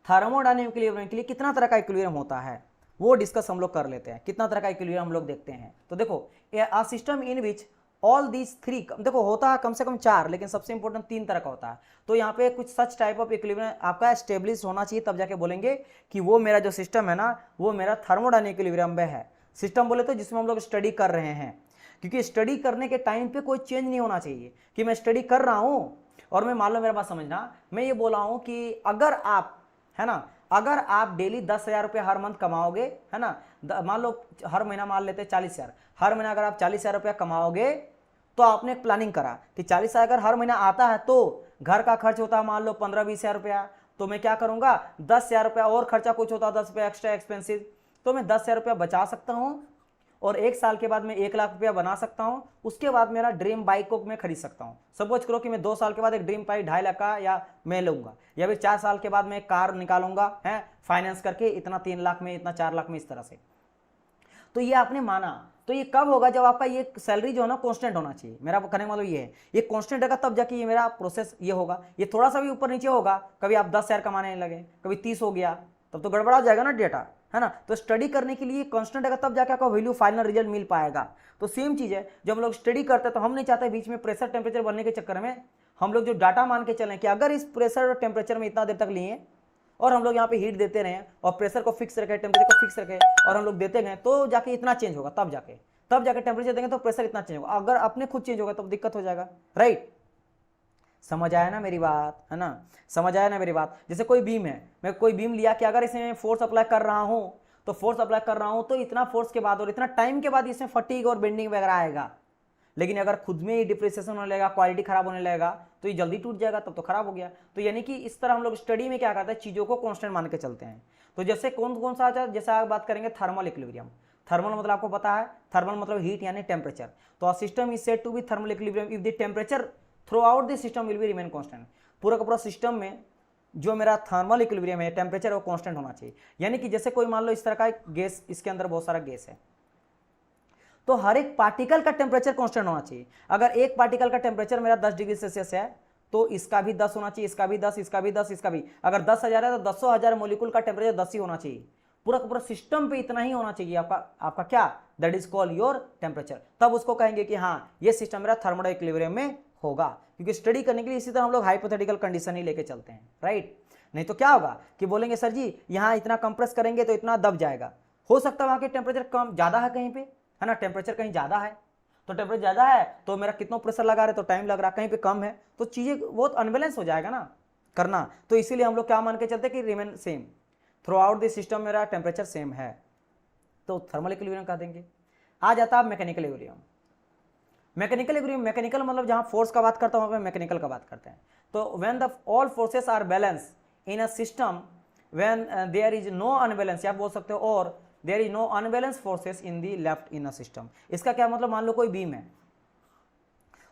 थर्मोडायनामिक इक्विलिब्रियम के लिए कितना तरह का इक्विलिब्रियम होता है, वो डिस्कस हम लोग कर लेते हैं। कितना तरह का इक्विलिब्रियम हम लोग देखते हैं, तो देखो, a system in which all these three, देखो होता है कम से कम 4, लेकिन सबसे इंपॉर्टेंट 3 तरह का होता है। तो यहाँ पे कुछ सच टाइप ऑफ इक्विलिब्रियम आपका एस्टेब्लिश होना चाहिए, तब जाके बोलेंगे कि वो मेरा जो सिस्टम है ना, वो मेरा थर्मोडायनामिक इक्विलिब्रियम में है। सिस्टम बोले तो जिसमें हम लोग स्टडी कर रहे हैं, क्योंकि स्टडी करने के टाइम पे कोई चेंज नहीं होना चाहिए कि मैं स्टडी कर रहा हूं और मैं, मान लो मेरा बात समझना, मैं ये बोला हूं कि अगर आप, है ना, अगर आप डेली 10,000 रुपये हर मंथ कमाओगे, है ना, मान लो हर महीना मान लेते हैं 40,000, हर महीना अगर आप 40,000 रुपया कमाओगे, तो आपने एक प्लानिंग करा कि 40,000 अगर हर महीना आता है तो घर का खर्च होता है मान लो 15-20,000 रुपया, तो मैं क्या करूंगा, 10,000 रुपया और खर्चा कुछ होता है, 10 रुपया एक्स्ट्रा एक्सपेंसिव, तो मैं 10,000 रुपया बचा सकता हूं और 1 साल के बाद मैं 1 लाख रुपया बना सकता हूं। उसके बाद मेरा ड्रीम बाइक को मैं खरीद सकता हूं। सपोज करो कि मैं 2 साल के बाद एक ड्रीम बाइक 2.5 लाख का या मैं लूंगा, या फिर 4 साल के बाद मैं एक कार निकालूंगा, है, फाइनेंस करके, इतना 3 लाख में, इतना 4 लाख में, इस तरह से। तो ये आपने माना, तो ये कब होगा? जब आपका ये सैलरी जो है ना कांस्टेंट होना चाहिए। मेरा कहने का मतलब ये है, ये कांस्टेंट रहेगा तब जाके ये मेरा प्रोसेस ये होगा। ये थोड़ा सा भी ऊपर नीचे होगा, कभी आप 10,000 कमाने लगे, कभी 30 हो गया, तब तो गड़बड़ा जाएगा ना डेटा, है ना। तो स्टडी करने के लिए कांस्टेंट रहेगा तब जाके आपका वैल्यू फाइनल रिजल्ट मिल पाएगा। तो सेम चीज है, जब हम लोग स्टडी करते हैं तो हम नहीं चाहते बीच में प्रेशर टेम्परेचर बनने के चक्कर में हम लोग जो डाटा मान के चलें कि अगर इस प्रेशर और टेम्परेचर में इतना देर तक लिए और हम लोग यहाँ पे हीट देते रहे और प्रेशर को फिक्स रखे, टेम्परेचर को फिक्स रखे और हम लोग देते गए, तो जाके इतना चेंज होगा, तब जाके टेम्परेचर देंगे तो प्रेशर इतना चेंज होगा। अगर अपने खुद चेंज होगा तो दिक्कत हो जाएगा, राइट। समझ आया ना मेरी बात, है ना, समझ आया ना मेरी बात। जैसे कोई बीम है, मैं कोई बीम लिया कि अगर इसे फोर्स अप्लाई कर रहा हूं तो फोर्स अप्लाई कर रहा हूं तो इतना फोर्स के बाद और इतना टाइम के बाद इसमें फटीग और बेंडिंग वगैरह आएगा। लेकिन अगर खुद में ही डिप्रिसिएशन होने लगेगा, क्वालिटी खराब होने लगेगा, तो ये जल्दी टूट जाएगा, तब तो खराब हो गया। तो यानी कि इस तरह हम लोग स्टडी में क्या करते हैं, चीजों को कांस्टेंट मान के चलते हैं। तो जैसे कौन कौन सा आता है, जैसे आप बात करेंगे थर्मल इक्विलिब्रियम। थर्मल मतलब आपको पता है, थर्मल मतलब हीट यानी टेम्परेचर। तो a system is said to be thermal equilibrium if the temperature throughout the system will be remain constant. पूरा का पूरा सिस्टम में जो मेरा थर्मल इक्विलिब्रियम है, टेम्परेचर वो कांस्टेंट होना चाहिए। यानी कि जैसे कोई मान लो इस तरह का एक गैस, इसके अंदर बहुत सारा गैस है, तो हर एक पार्टिकल का टेम्परेचर कांस्टेंट होना चाहिए। अगर एक पार्टिकल का टेम्परेचर मेरा 10 डिग्री सेल्सियस है तो इसका भी 10 होना चाहिए, इसका भी 10, इसका भी 10, इसका भी। अगर 10,000 है तो 10,000 मोलिकुल का टेम्परेचर 10 ही होना चाहिए। पूरा का पूरा सिस्टम पे इतना ही होना चाहिए आपका क्या, that is called your temperature. तब उसको कहेंगे कि हाँ ये सिस्टम मेरा थर्मल इक्विलिब्रियम में होगा। क्योंकि स्टडी करने के लिए इसी तरह हम लोग हाइपोथेटिकल कंडीशन ही लेके चलते हैं, राइट। नहीं तो क्या होगा कि बोलेंगे सर जी यहाँ इतना कंप्रेस करेंगे तो इतना दब जाएगा। हो सकता है वहां के टेम्परेचर कम ज्यादा है कहीं पे, है ना, टेम्परेचर कहीं ज्यादा है, तो टेम्परेचर ज्यादा है तो मेरा कितना प्रेशर लगा रहे तो टाइम लग रहा, कहीं पे कम है तो चीजें बहुत अनबैलेंस हो जाएगा ना करना। तो इसीलिए हम लोग क्या मान के चलते कि remain same through out the system, मेरा टेम्परेचर सेम है, तो थर्मल इक्विलिब्रियम कह देंगे। आ जाता है mechanical equilibrium. Mechanical equilibrium, mechanical मतलब जहां फोर्स का बात करता हूं वहां मैकेनिकल का बात करते हैं। तो when the all forces are balance in a system, when there is no unbalance, या बोल सकते हो और there is no unbalance forces in the left in a system. इसका क्या मतलब, मान लो कोई बीम है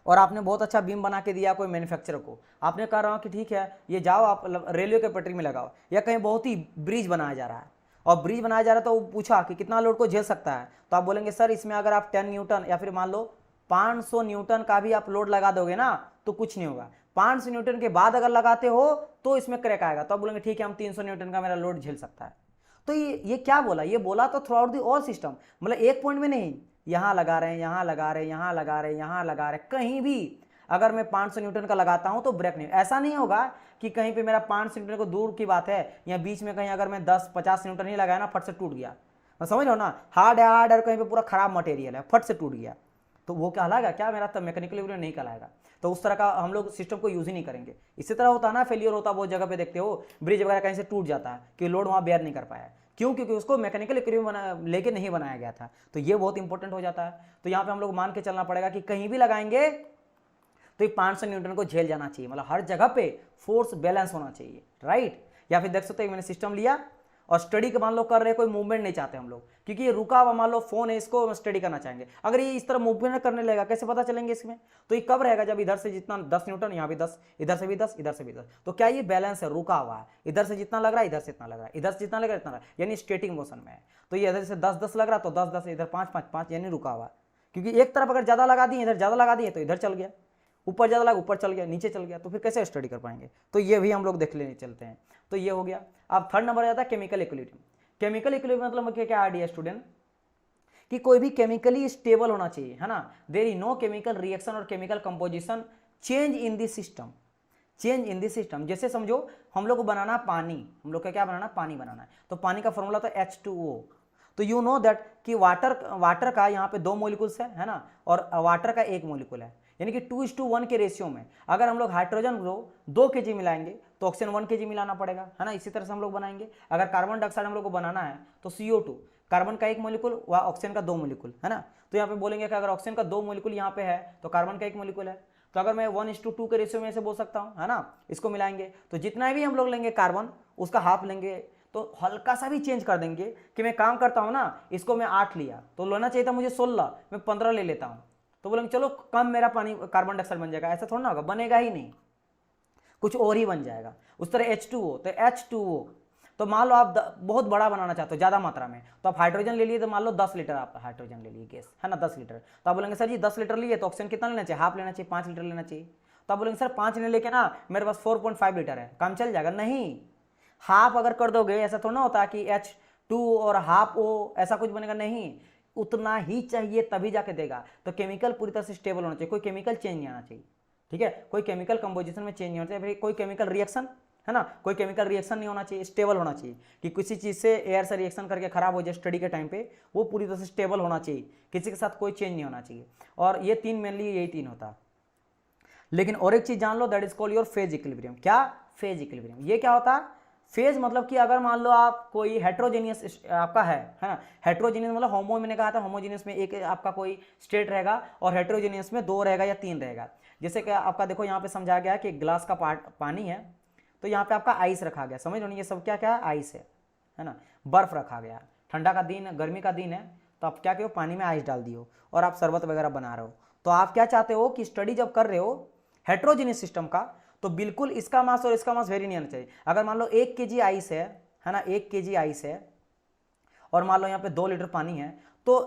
और आपने बहुत अच्छा बीम बना के दिया कोई मैन्युफैक्चरर को, आपने कह रहा हो कि ठीक है ये जाओ आप रेलवे के पटरी में लगाओ, या कहीं बहुत ही ब्रिज बनाया जा रहा है और ब्रिज बनाया जा रहा है तो वो पूछा कि कितना लोड को झेल सकता है, तो आप बोलेंगे सर इसमें अगर आप 10 न्यूटन या फिर मान लो 500 न्यूटन का भी आप लोड लगा दोगे ना तो कुछ नहीं होगा। 500 न्यूटन के बाद अगर लगाते हो तो इसमें क्रैक आएगा, तो आप बोलेंगे ठीक है हम 300 न्यूटन का मेरा लोड झेल सकता है। तो ये क्या बोला, ये बोला तो through out the all system, मतलब एक पॉइंट में नहीं, यहां लगा रहे हैं, यहां लगा रहे हैं, यहां लगा रहे हैं, यहां लगा रहे हैं, कहीं भी अगर मैं 500 न्यूटन का लगाता हूं तो ब्रेक नहीं, ऐसा नहीं होगा कि कहीं पे मेरा 500 न्यूटन को दूर की बात है या बीच में कहीं अगर मैं 10-50 न्यूटन नहीं लगाया ना फट से टूट गया, समझ लो ना, हार्ड है हार्ड और कहीं पे पूरा खराब मटेरियल है फट से टूट गया, तो वो कहलाएगा क्या मेरा, तब मैकेनिकल इक्विलिब्रियम नहीं कहलाएगा। तो उस तरह का हम लोग सिस्टम को यूज ही नहीं करेंगे। इसी तरह होता है ना, फेलियर होता है बहुत जगह पे, देखते हो ब्रिज वगैरह कहीं से टूट जाता है कि लोड वहां बेयर नहीं कर पाया, क्यों, क्योंकि उसको मैकेनिकल इक्विलिब्रियम लेके नहीं बनाया गया था। तो ये बहुत इंपॉर्टेंट हो जाता है। तो यहाँ पे हम लोग मान के चलना पड़ेगा कि कहीं भी लगाएंगे तो ये 500 न्यूटन को झेल जाना चाहिए, मतलब हर जगह पे फोर्स बैलेंस होना चाहिए, राइट। या फिर देख सकते हो मैंने सिस्टम लिया और स्टडी के मान लो कर रहे, कोई मूवमेंट नहीं चाहते हम लोग, क्योंकि ये रुका हुआ मान लो फोन है, इसको स्टडी करना चाहेंगे, अगर ये इस तरह मूवमेंट करने लगेगा कैसे पता चलेंगे इसमें, तो ये कब रहेगा, जब इधर से जितना 10 न्यूटन, यहाँ भी 10, इधर से भी 10, इधर से भी 10, तो क्या ये बैलेंस है, रुका हुआ है, इधर से जितना लग रहा है इधर से इतना लग रहा है, इधर से जितना लग रहा है इतना, यानी स्टेटिक मोशन में है। तो ये इधर से 10-10 लग रहा तो 10-10, इधर 5-5-5, यानी रुका हुआ, क्योंकि एक तरफ अगर ज्यादा लगा दिए, इधर ज्यादा लगा दिए तो इधर चल गया, ऊपर ज्यादा लगा ऊपर चल गया, नीचे चल गया, तो फिर कैसे स्टडी कर पाएंगे। तो ये भी हम लोग देख लेने चलते हैं। तो ये हो गया। अब थर्ड नंबर आ जाता है केमिकल इक्विलिब्रियम। केमिकल इक्विलिब्रियम मतलब क्या आइडिया स्टूडेंट, कि कोई भी केमिकली स्टेबल होना चाहिए, है ना, there is no chemical reaction और chemical composition change in the system, change in the system. जैसे समझो हम लोग को बनाना पानी, हम लोग का क्या बनाना, पानी बनाना है, तो पानी का फॉर्मूला तो H2O। तो यू नो दैट कि वाटर का यहाँ पे 2 मोलिकुल्स है ना, और वाटर का 1 मोलिकुल है, यानी कि 2:1 के रेशियो में अगर हम लोग हाइड्रोजन को 2 kg मिलाएंगे तो ऑक्सीजन 1 kg मिलाना पड़ेगा, है ना। इसी तरह से हम लोग बनाएंगे। अगर कार्बन डाइऑक्साइड हम लोग को बनाना है तो CO2, कार्बन का 1 मोलिकुल व ऑक्सीजन का 2 मोलिकुल, है ना। तो यहाँ पे बोलेंगे कि अगर ऑक्सीजन का 2 मोलिकुल यहाँ पे है तो कार्बन का 1 मोलिकुल है, तो अगर मैं 1:2 के रेशियो में ऐसे बोल सकता हूँ, है ना। इसको मिलाएंगे तो जितना भी हम लोग लेंगे कार्बन उसका हाफ लेंगे, तो हल्का सा भी चेंज कर देंगे कि मैं काम करता हूँ ना, इसको मैं 8 लिया तो लेना चाहिए था मुझे 16, मैं 15 ले लेता हूँ, तो बोलेंगे चलो कम मेरा पानी कार्बन डाइऑक्साइड बन जाएगा, ऐसा थोड़ा ना होगा, बनेगा ही नहीं, कुछ और ही बन जाएगा। उस तरह H2O, तो H2O तो मान लो आप बहुत बड़ा बनाना चाहते हो ज्यादा मात्रा में, तो आप हाइड्रोजन ले लिए, तो मान लो 10 लीटर आप हाइड्रोजन ले लिए गैस, है ना, 10 लीटर, तो आप बोलेंगे सर जी 10 लीटर लिए तो ऑक्सीजन कितना लेना चाहिए, हाफ लेना चाहिए, 5 लीटर लेना चाहिए। तो आप बोलेंगे सर 5 नहीं लेके ना मेरे पास 4.5 लीटर है, काम चल जाएगा, नहीं, हाफ अगर कर दोगे ऐसा थोड़ा ना होता कि H2 और हाफ O ऐसा कुछ बनेगा, नहीं, उतना ही चाहिए तभी जाके देगा। तो केमिकल पूरी तरह से स्टेबल होना चाहिए, कोई केमिकल चेंज नहीं आना चाहिए, ठीक है, कोई केमिकल कंपोजिशन में चेंज नहीं होना चाहिए, कोई केमिकल रिएक्शन, है ना, कोई केमिकल रिएक्शन नहीं होना चाहिए, स्टेबल होना चाहिए, कि किसी चीज से एयर से रिएक्शन करके खराब हो जाए स्टडी के टाइम पे, वो पूरी तरह से स्टेबल होना चाहिए, किसी के साथ कोई चेंज नहीं होना चाहिए। और ये 3 मेनली यही 3 होता। लेकिन और एक चीज जान लो, that is called your phase equilibrium. क्या, फेज इक्विलिब्रियम। ये क्या होता है, फेज मतलब कि अगर मान लो आप कोई हेट्रोजेनियस आपका है ना, हेट्रोजेनियस मतलब होमो मैंने कहा था, होमोजेनियस में एक आपका कोई स्टेट रहेगा और हेट्रोजेनियस में 2 रहेगा या 3 रहेगा। जैसे कि आपका देखो यहाँ पे समझा गया कि ग्लास का पानी है, तो यहाँ पे आपका आइस रखा गया, समझ लो, ये सब क्या क्या है, आइस है ना, बर्फ रखा गया। ठंडा का दिन, गर्मी का दिन है, तो आप क्या करो, पानी में आइस डाल दियो और आप शरबत वगैरह बना रहे हो। तो आप क्या चाहते हो कि स्टडी जब कर रहे हो हेट्रोजेनियस सिस्टम का, तो बिल्कुल इसका मास और इसका मास वेरी नहीं होना चाहिए। अगर मान लो 1 kg आइस है ना, 1 kg आइस है और मान लो यहाँ पे 2 लीटर पानी है, तो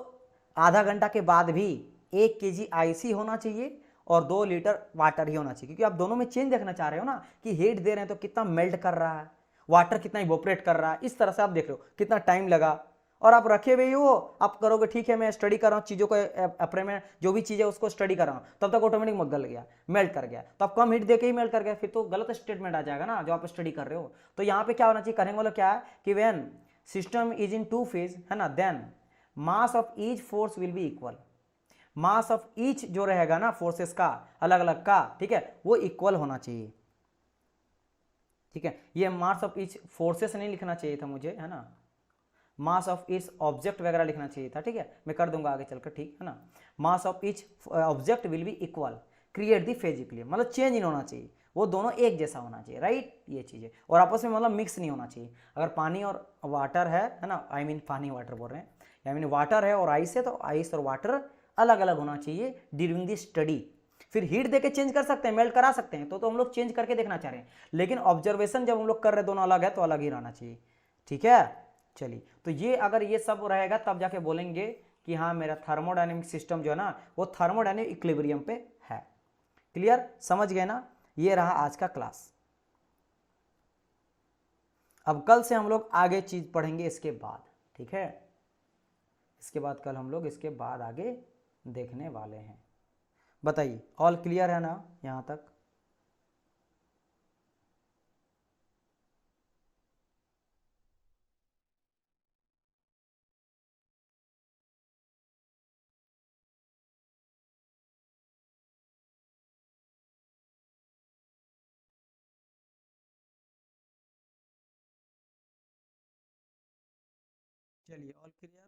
आधा घंटा के बाद भी 1 kg आइस ही होना चाहिए और 2 लीटर वाटर ही होना चाहिए, क्योंकि आप दोनों में चेंज देखना चाह रहे हो ना कि हीट दे रहे हैं तो कितना मेल्ट कर रहा है, वाटर कितना इवोपरेट कर रहा है, इस तरह से आप देख रहे हो कितना टाइम लगा। और आप रखे हुए हो, आप करोगे ठीक है मैं स्टडी कर रहा हूँ चीज़ों को, अपने में जो भी चीज़ है उसको स्टडी कर रहा हूँ, तब तक ऑटोमेटिक मत गल गया, मेल्ट कर गया, तो आप कम हीट देके ही मेल्ट कर गया, फिर तो गलत स्टेटमेंट आ जाएगा ना जो आप स्टडी कर रहे हो। तो यहाँ पे क्या होना चाहिए, करेंगे बोलो क्या है कि when system is in 2 phase है ना, then mass of each force will be equal, mass of each जो रहेगा ना फोर्सेस का अलग अलग का, ठीक है, वो इक्वल होना चाहिए। ठीक है, ये मास ऑफ ईच फोर्सेस नहीं लिखना चाहिए था मुझे, है ना, मास ऑफ ईच ऑब्जेक्ट वगैरह लिखना चाहिए था। ठीक है, मैं कर दूंगा आगे चलकर, ठीक है ना। मास of each object will be equal, create the phase equilibrium, मतलब चेंज नहीं होना चाहिए, वो दोनों एक जैसा होना चाहिए, राइट, ये चीज़ें, और आपस में मतलब मिक्स नहीं होना चाहिए। अगर पानी और वाटर है ना, आई मीन पानी वाटर बोल रहे हैं, आई मीन वाटर है और आइस है, तो आइस और वाटर अलग अलग होना चाहिए ड्यूरिंग दी स्टडी। फिर हीट देके चेंज कर सकते हैं, मेल्ट करा सकते हैं, तो हम लोग चेंज करके देखना चाह रहे हैं, लेकिन ऑब्जर्वेशन जब हम लोग कर रहे हैं दोनों अलग है तो अलग ही रहना चाहिए। ठीक है, चलिए, तो ये अगर ये सब रहेगा तब जाके बोलेंगे कि हाँ मेरा थर्मोडायनेमिक सिस्टम जो है ना वो थर्मोडायनेमिक इक्विलिब्रियम पे है। क्लियर, समझ गए ना, ये रहा आज का क्लास। अब कल से हम लोग आगे चीज पढ़ेंगे इसके बाद, ठीक है, इसके बाद कल हम लोग इसके बाद आगे देखने वाले हैं। बताइए, ऑल क्लियर है ना यहाँ तक? चलिए, all clear.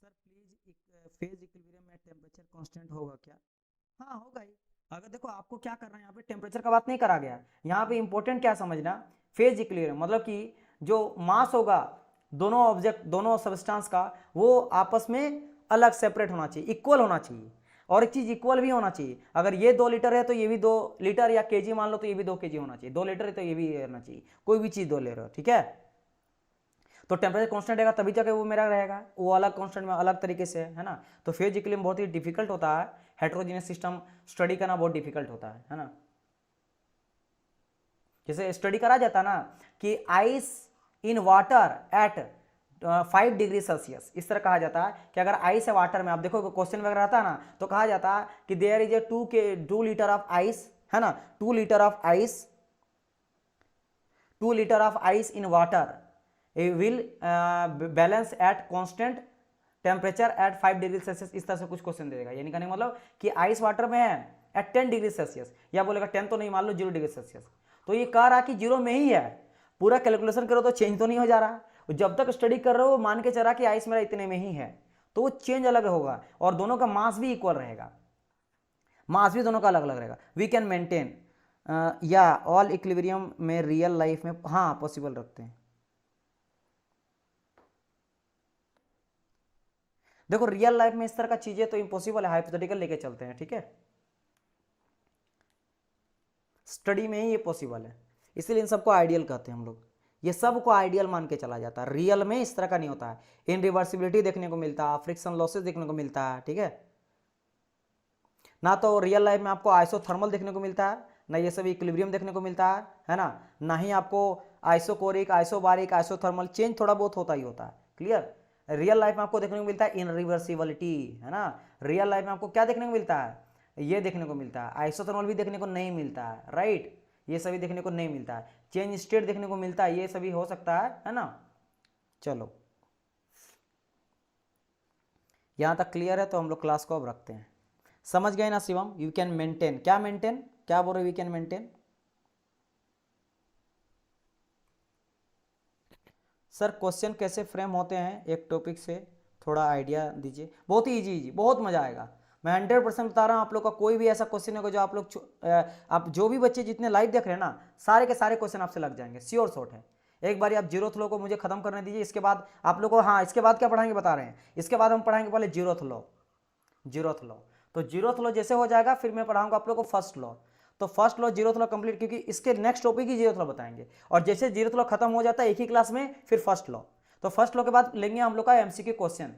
Sir please phase equilibrium में टेम्परेचर कांस्टेंट होगा क्या? हाँ होगा ही। अगर देखो आपको क्या करना है, यहाँ पे टेम्परेचर का बात नहीं करा गया, यहाँ पे इंपॉर्टेंट क्या समझना, फेज इक्विलिब्रियम मतलब कि जो मास होगा दोनों ऑब्जेक्ट, दोनों सब्सटेंस का, वो आपस में अलग सेपरेट होना चाहिए, इक्वल होना चाहिए, और एक चीज इक्वल भी होना चाहिए। अगर ये 2 लीटर है तो ये भी 2 लीटर, या केजी मान लो तो ये भी 2 kg होना चाहिए, 2 लीटर है तो ये भी रहना चाहिए, कोई भी चीज 2 ले रहे हो, ठीक है। तो टेम्परेचर कांस्टेंट रहेगा तभी जाके वो मेरा रहेगा, वो अलग कांस्टेंट में अलग तरीके से है ना। तो फेज इक्विलिब्रियम बहुत ही डिफिकल्ट होता है, हेट्रोजीनियस सिस्टम स्टडी करना बहुत डिफिकल्ट होता है ना। जैसे स्टडी करा जाता ना कि ice in water at 5 degree Celsius, इस तरह कहा जाता है कि अगर आइस है वाटर में, आप देखो क्वेश्चन वगैरह रहता है ना, तो कहा जाता है कि there is a 2 litre of ice, है ना, 2 litre of ice, 2 litre of ice in water will balance at constant temperature at 5 degree Celsius, इस तरह से कुछ क्वेश्चन देगा। यानी कहने मतलब कि आइस वाटर में है एट 10 डिग्री सेल्सियस, या बोलेगा 10 तो नहीं, मान लो 0 डिग्री सेल्सियस, तो ये कह रहा कि 0 में ही है, पूरा कैलकुलेशन करो तो चेंज तो नहीं हो जा रहा। जब तक स्टडी कर रहे हो मान के चला कि आइस मेरा इतने में ही है, तो वो चेंज अलग होगा, और दोनों का मास भी इक्वल रहेगा, मास भी दोनों का अलग अलग रहेगा। वी कैन मेंटेन या ऑल इक्विलिब्रियम में रियल लाइफ में, हाँ पॉसिबल रखते हैं। देखो रियल लाइफ में इस तरह का चीजें तो इम्पॉसिबल है, हाइपोथेटिकल लेके चलते हैं, ठीक है, स्टडी में ही ये पॉसिबल है, इसलिए इन सबको आइडियल कहते हैं हम लोग, ये सब को आइडियल मान के चला जाता है, रियल में इस तरह का नहीं होता है। इनरिवर्सिबिलिटी देखने को मिलता है, फ्रिक्शन लॉसेस देखने को मिलता है, ठीक है ना। तो रियल लाइफ में आपको आइसोथर्मल देखने को मिलता है ना, ये सब इक्विलिब्रियम देखने को मिलता है ना, ना ही आपको आइसोकोरिक, आइसोबारिक, आइसोथर्मल चेंज थोड़ा बहुत होता ही होता है। क्लियर, रियल लाइफ में आपको देखने को मिलता है इनरिवर्सिबिलिटी, है ना, रियल लाइफ में आपको क्या देखने को मिलता है, ये देखने को मिलता है, आइसोथर्मल भी देखने को नहीं मिलता है, राइट, ये सभी देखने को नहीं मिलता है, चेंज स्टेट देखने को मिलता है, ये सभी हो सकता है ना। चलो यहाँ तक क्लियर है, तो हम लोग क्लास को अब रखते हैं। समझ गए ना शिवम? यू कैन मेंटेन, क्या मेंटेन, क्या बोल रहे, we can maintain, sir question कैसे फ्रेम होते हैं एक टॉपिक से थोड़ा आइडिया दीजिए। बहुत ही इजी, बहुत मजा आएगा। मैं 100% बता रहा हूँ, आप लोग का कोई भी ऐसा क्वेश्चन होगा जो आप लोग आप जो भी बच्चे जितने लाइव देख रहे हैं ना, सारे के सारे क्वेश्चन आपसे लग जाएंगे, श्योर शॉट है। एक बार आप जीरो फ्लो को मुझे खत्म करने दीजिए, इसके बाद आप लोग को, हाँ इसके बाद क्या पढ़ाएंगे बता रहे हैं, इसके बाद हम पढ़ाएंगे पहले जीरोथ लॉ। जीरोथ लॉ, तो जीरोथ लॉ जैसे हो जाएगा फिर मैं पढ़ाऊंगा आप लोग को फर्स्ट लॉ। तो first law zeroth law complete, क्योंकि इसके नेक्स्ट टॉपिक ही जीरोथ लॉ बताएंगे। और जैसे जीरोथ लॉ खत्म हो जाता है एक ही क्लास में, फिर फर्स्ट लॉ। तो फर्स्ट लॉ के बाद लेंगे हम लोग का एमसीक्यू क्वेश्चन,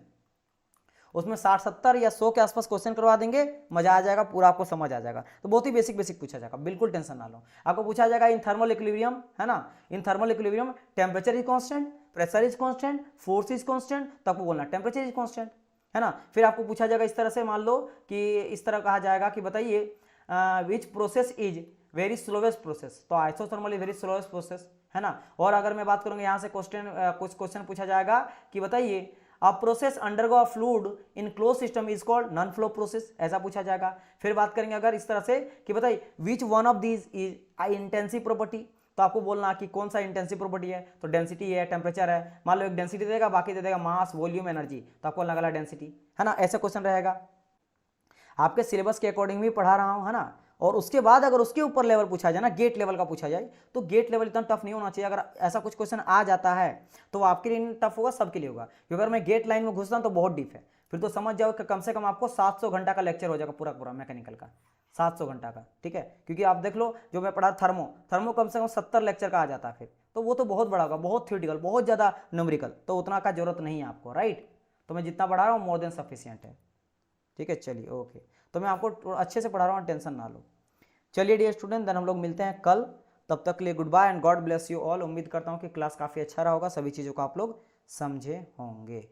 उसमें 60-70 या 100 के आसपास क्वेश्चन करवा देंगे, मजा आ जाएगा, पूरा आपको समझ आ जाएगा। तो बहुत ही बेसिक बेसिक पूछा जाएगा, बिल्कुल टेंशन ना लो। आपको पूछा जाएगा इन थर्मल इक्विलिब्रियम, है ना, in thermal equilibrium temperature is constant, pressure is constant, force is constant, तो आपको बोलना टेम्परेचर इज कांस्टेंट, है ना। फिर आपको पूछा जाएगा इस तरह से, मान लो कि इस तरह कहा जाएगा कि बताइए which process is very slowest process, तो isothermal is very slowest process, है ना। और अगर मैं बात करूंगा यहाँ से कुछ क्वेश्चन पूछा जाएगा कि बताइए a process undergo a fluid in close system is called non flow process, ऐसा पूछा जाएगा। फिर बात करेंगे अगर इस तरह से कि बताइए which one of these is intensive property, तो आपको बोलना कि कौन सा इंटेंसिव प्रॉपर्टी है, तो डेंसिटी है, टेम्परेचर है। मान लो एक डेंसिटी देगा, बाकी दे देगा मास, वॉल्यूम, एनर्जी, तो आपको लगा डेंसिटी, है ना। ऐसा क्वेश्चन रहेगा, आपके सिलेबस के अकॉर्डिंग भी पढ़ा रहा हूँ, है ना। और उसके बाद अगर उसके ऊपर लेवल पूछा जाए ना, गेट लेवल का पूछा जाए, तो गेट लेवल इतना टफ नहीं होना चाहिए। अगर ऐसा कुछ क्वेश्चन आ जाता है तो वो आपके लिए टफ होगा, सबके लिए होगा। क्योंकि अगर मैं गेट लाइन में घुसता हूँ तो बहुत डीप है, फिर तो समझ जाओ कि कम से कम आपको 700 घंटा का लेक्चर हो जाएगा, पूरा पूरा मैकेनिकल का 700 घंटा का, ठीक है। क्योंकि आप देख लो जो मैं पढ़ा थर्मो कम से कम 70 लेक्चर का आ जाता है, फिर तो वो तो बहुत बड़ा होगा, बहुत थ्योरेटिकल, बहुत ज़्यादा न्यूमेरिकल, तो उतना का जरूरत नहीं है आपको, राइट। तो मैं जितना पढ़ा रहा हूँ मोर देन सफिशियंट है, ठीक है। चलिए ओके, तो मैं आपको अच्छे से पढ़ा रहा हूँ, टेंशन ना लो। चलिए डियर स्टूडेंट, देन हम लोग मिलते हैं कल, तब तक के लिए good bye and God bless you all. उम्मीद करता हूँ कि क्लास काफ़ी अच्छा रहा होगा, सभी चीज़ों को आप लोग समझे होंगे।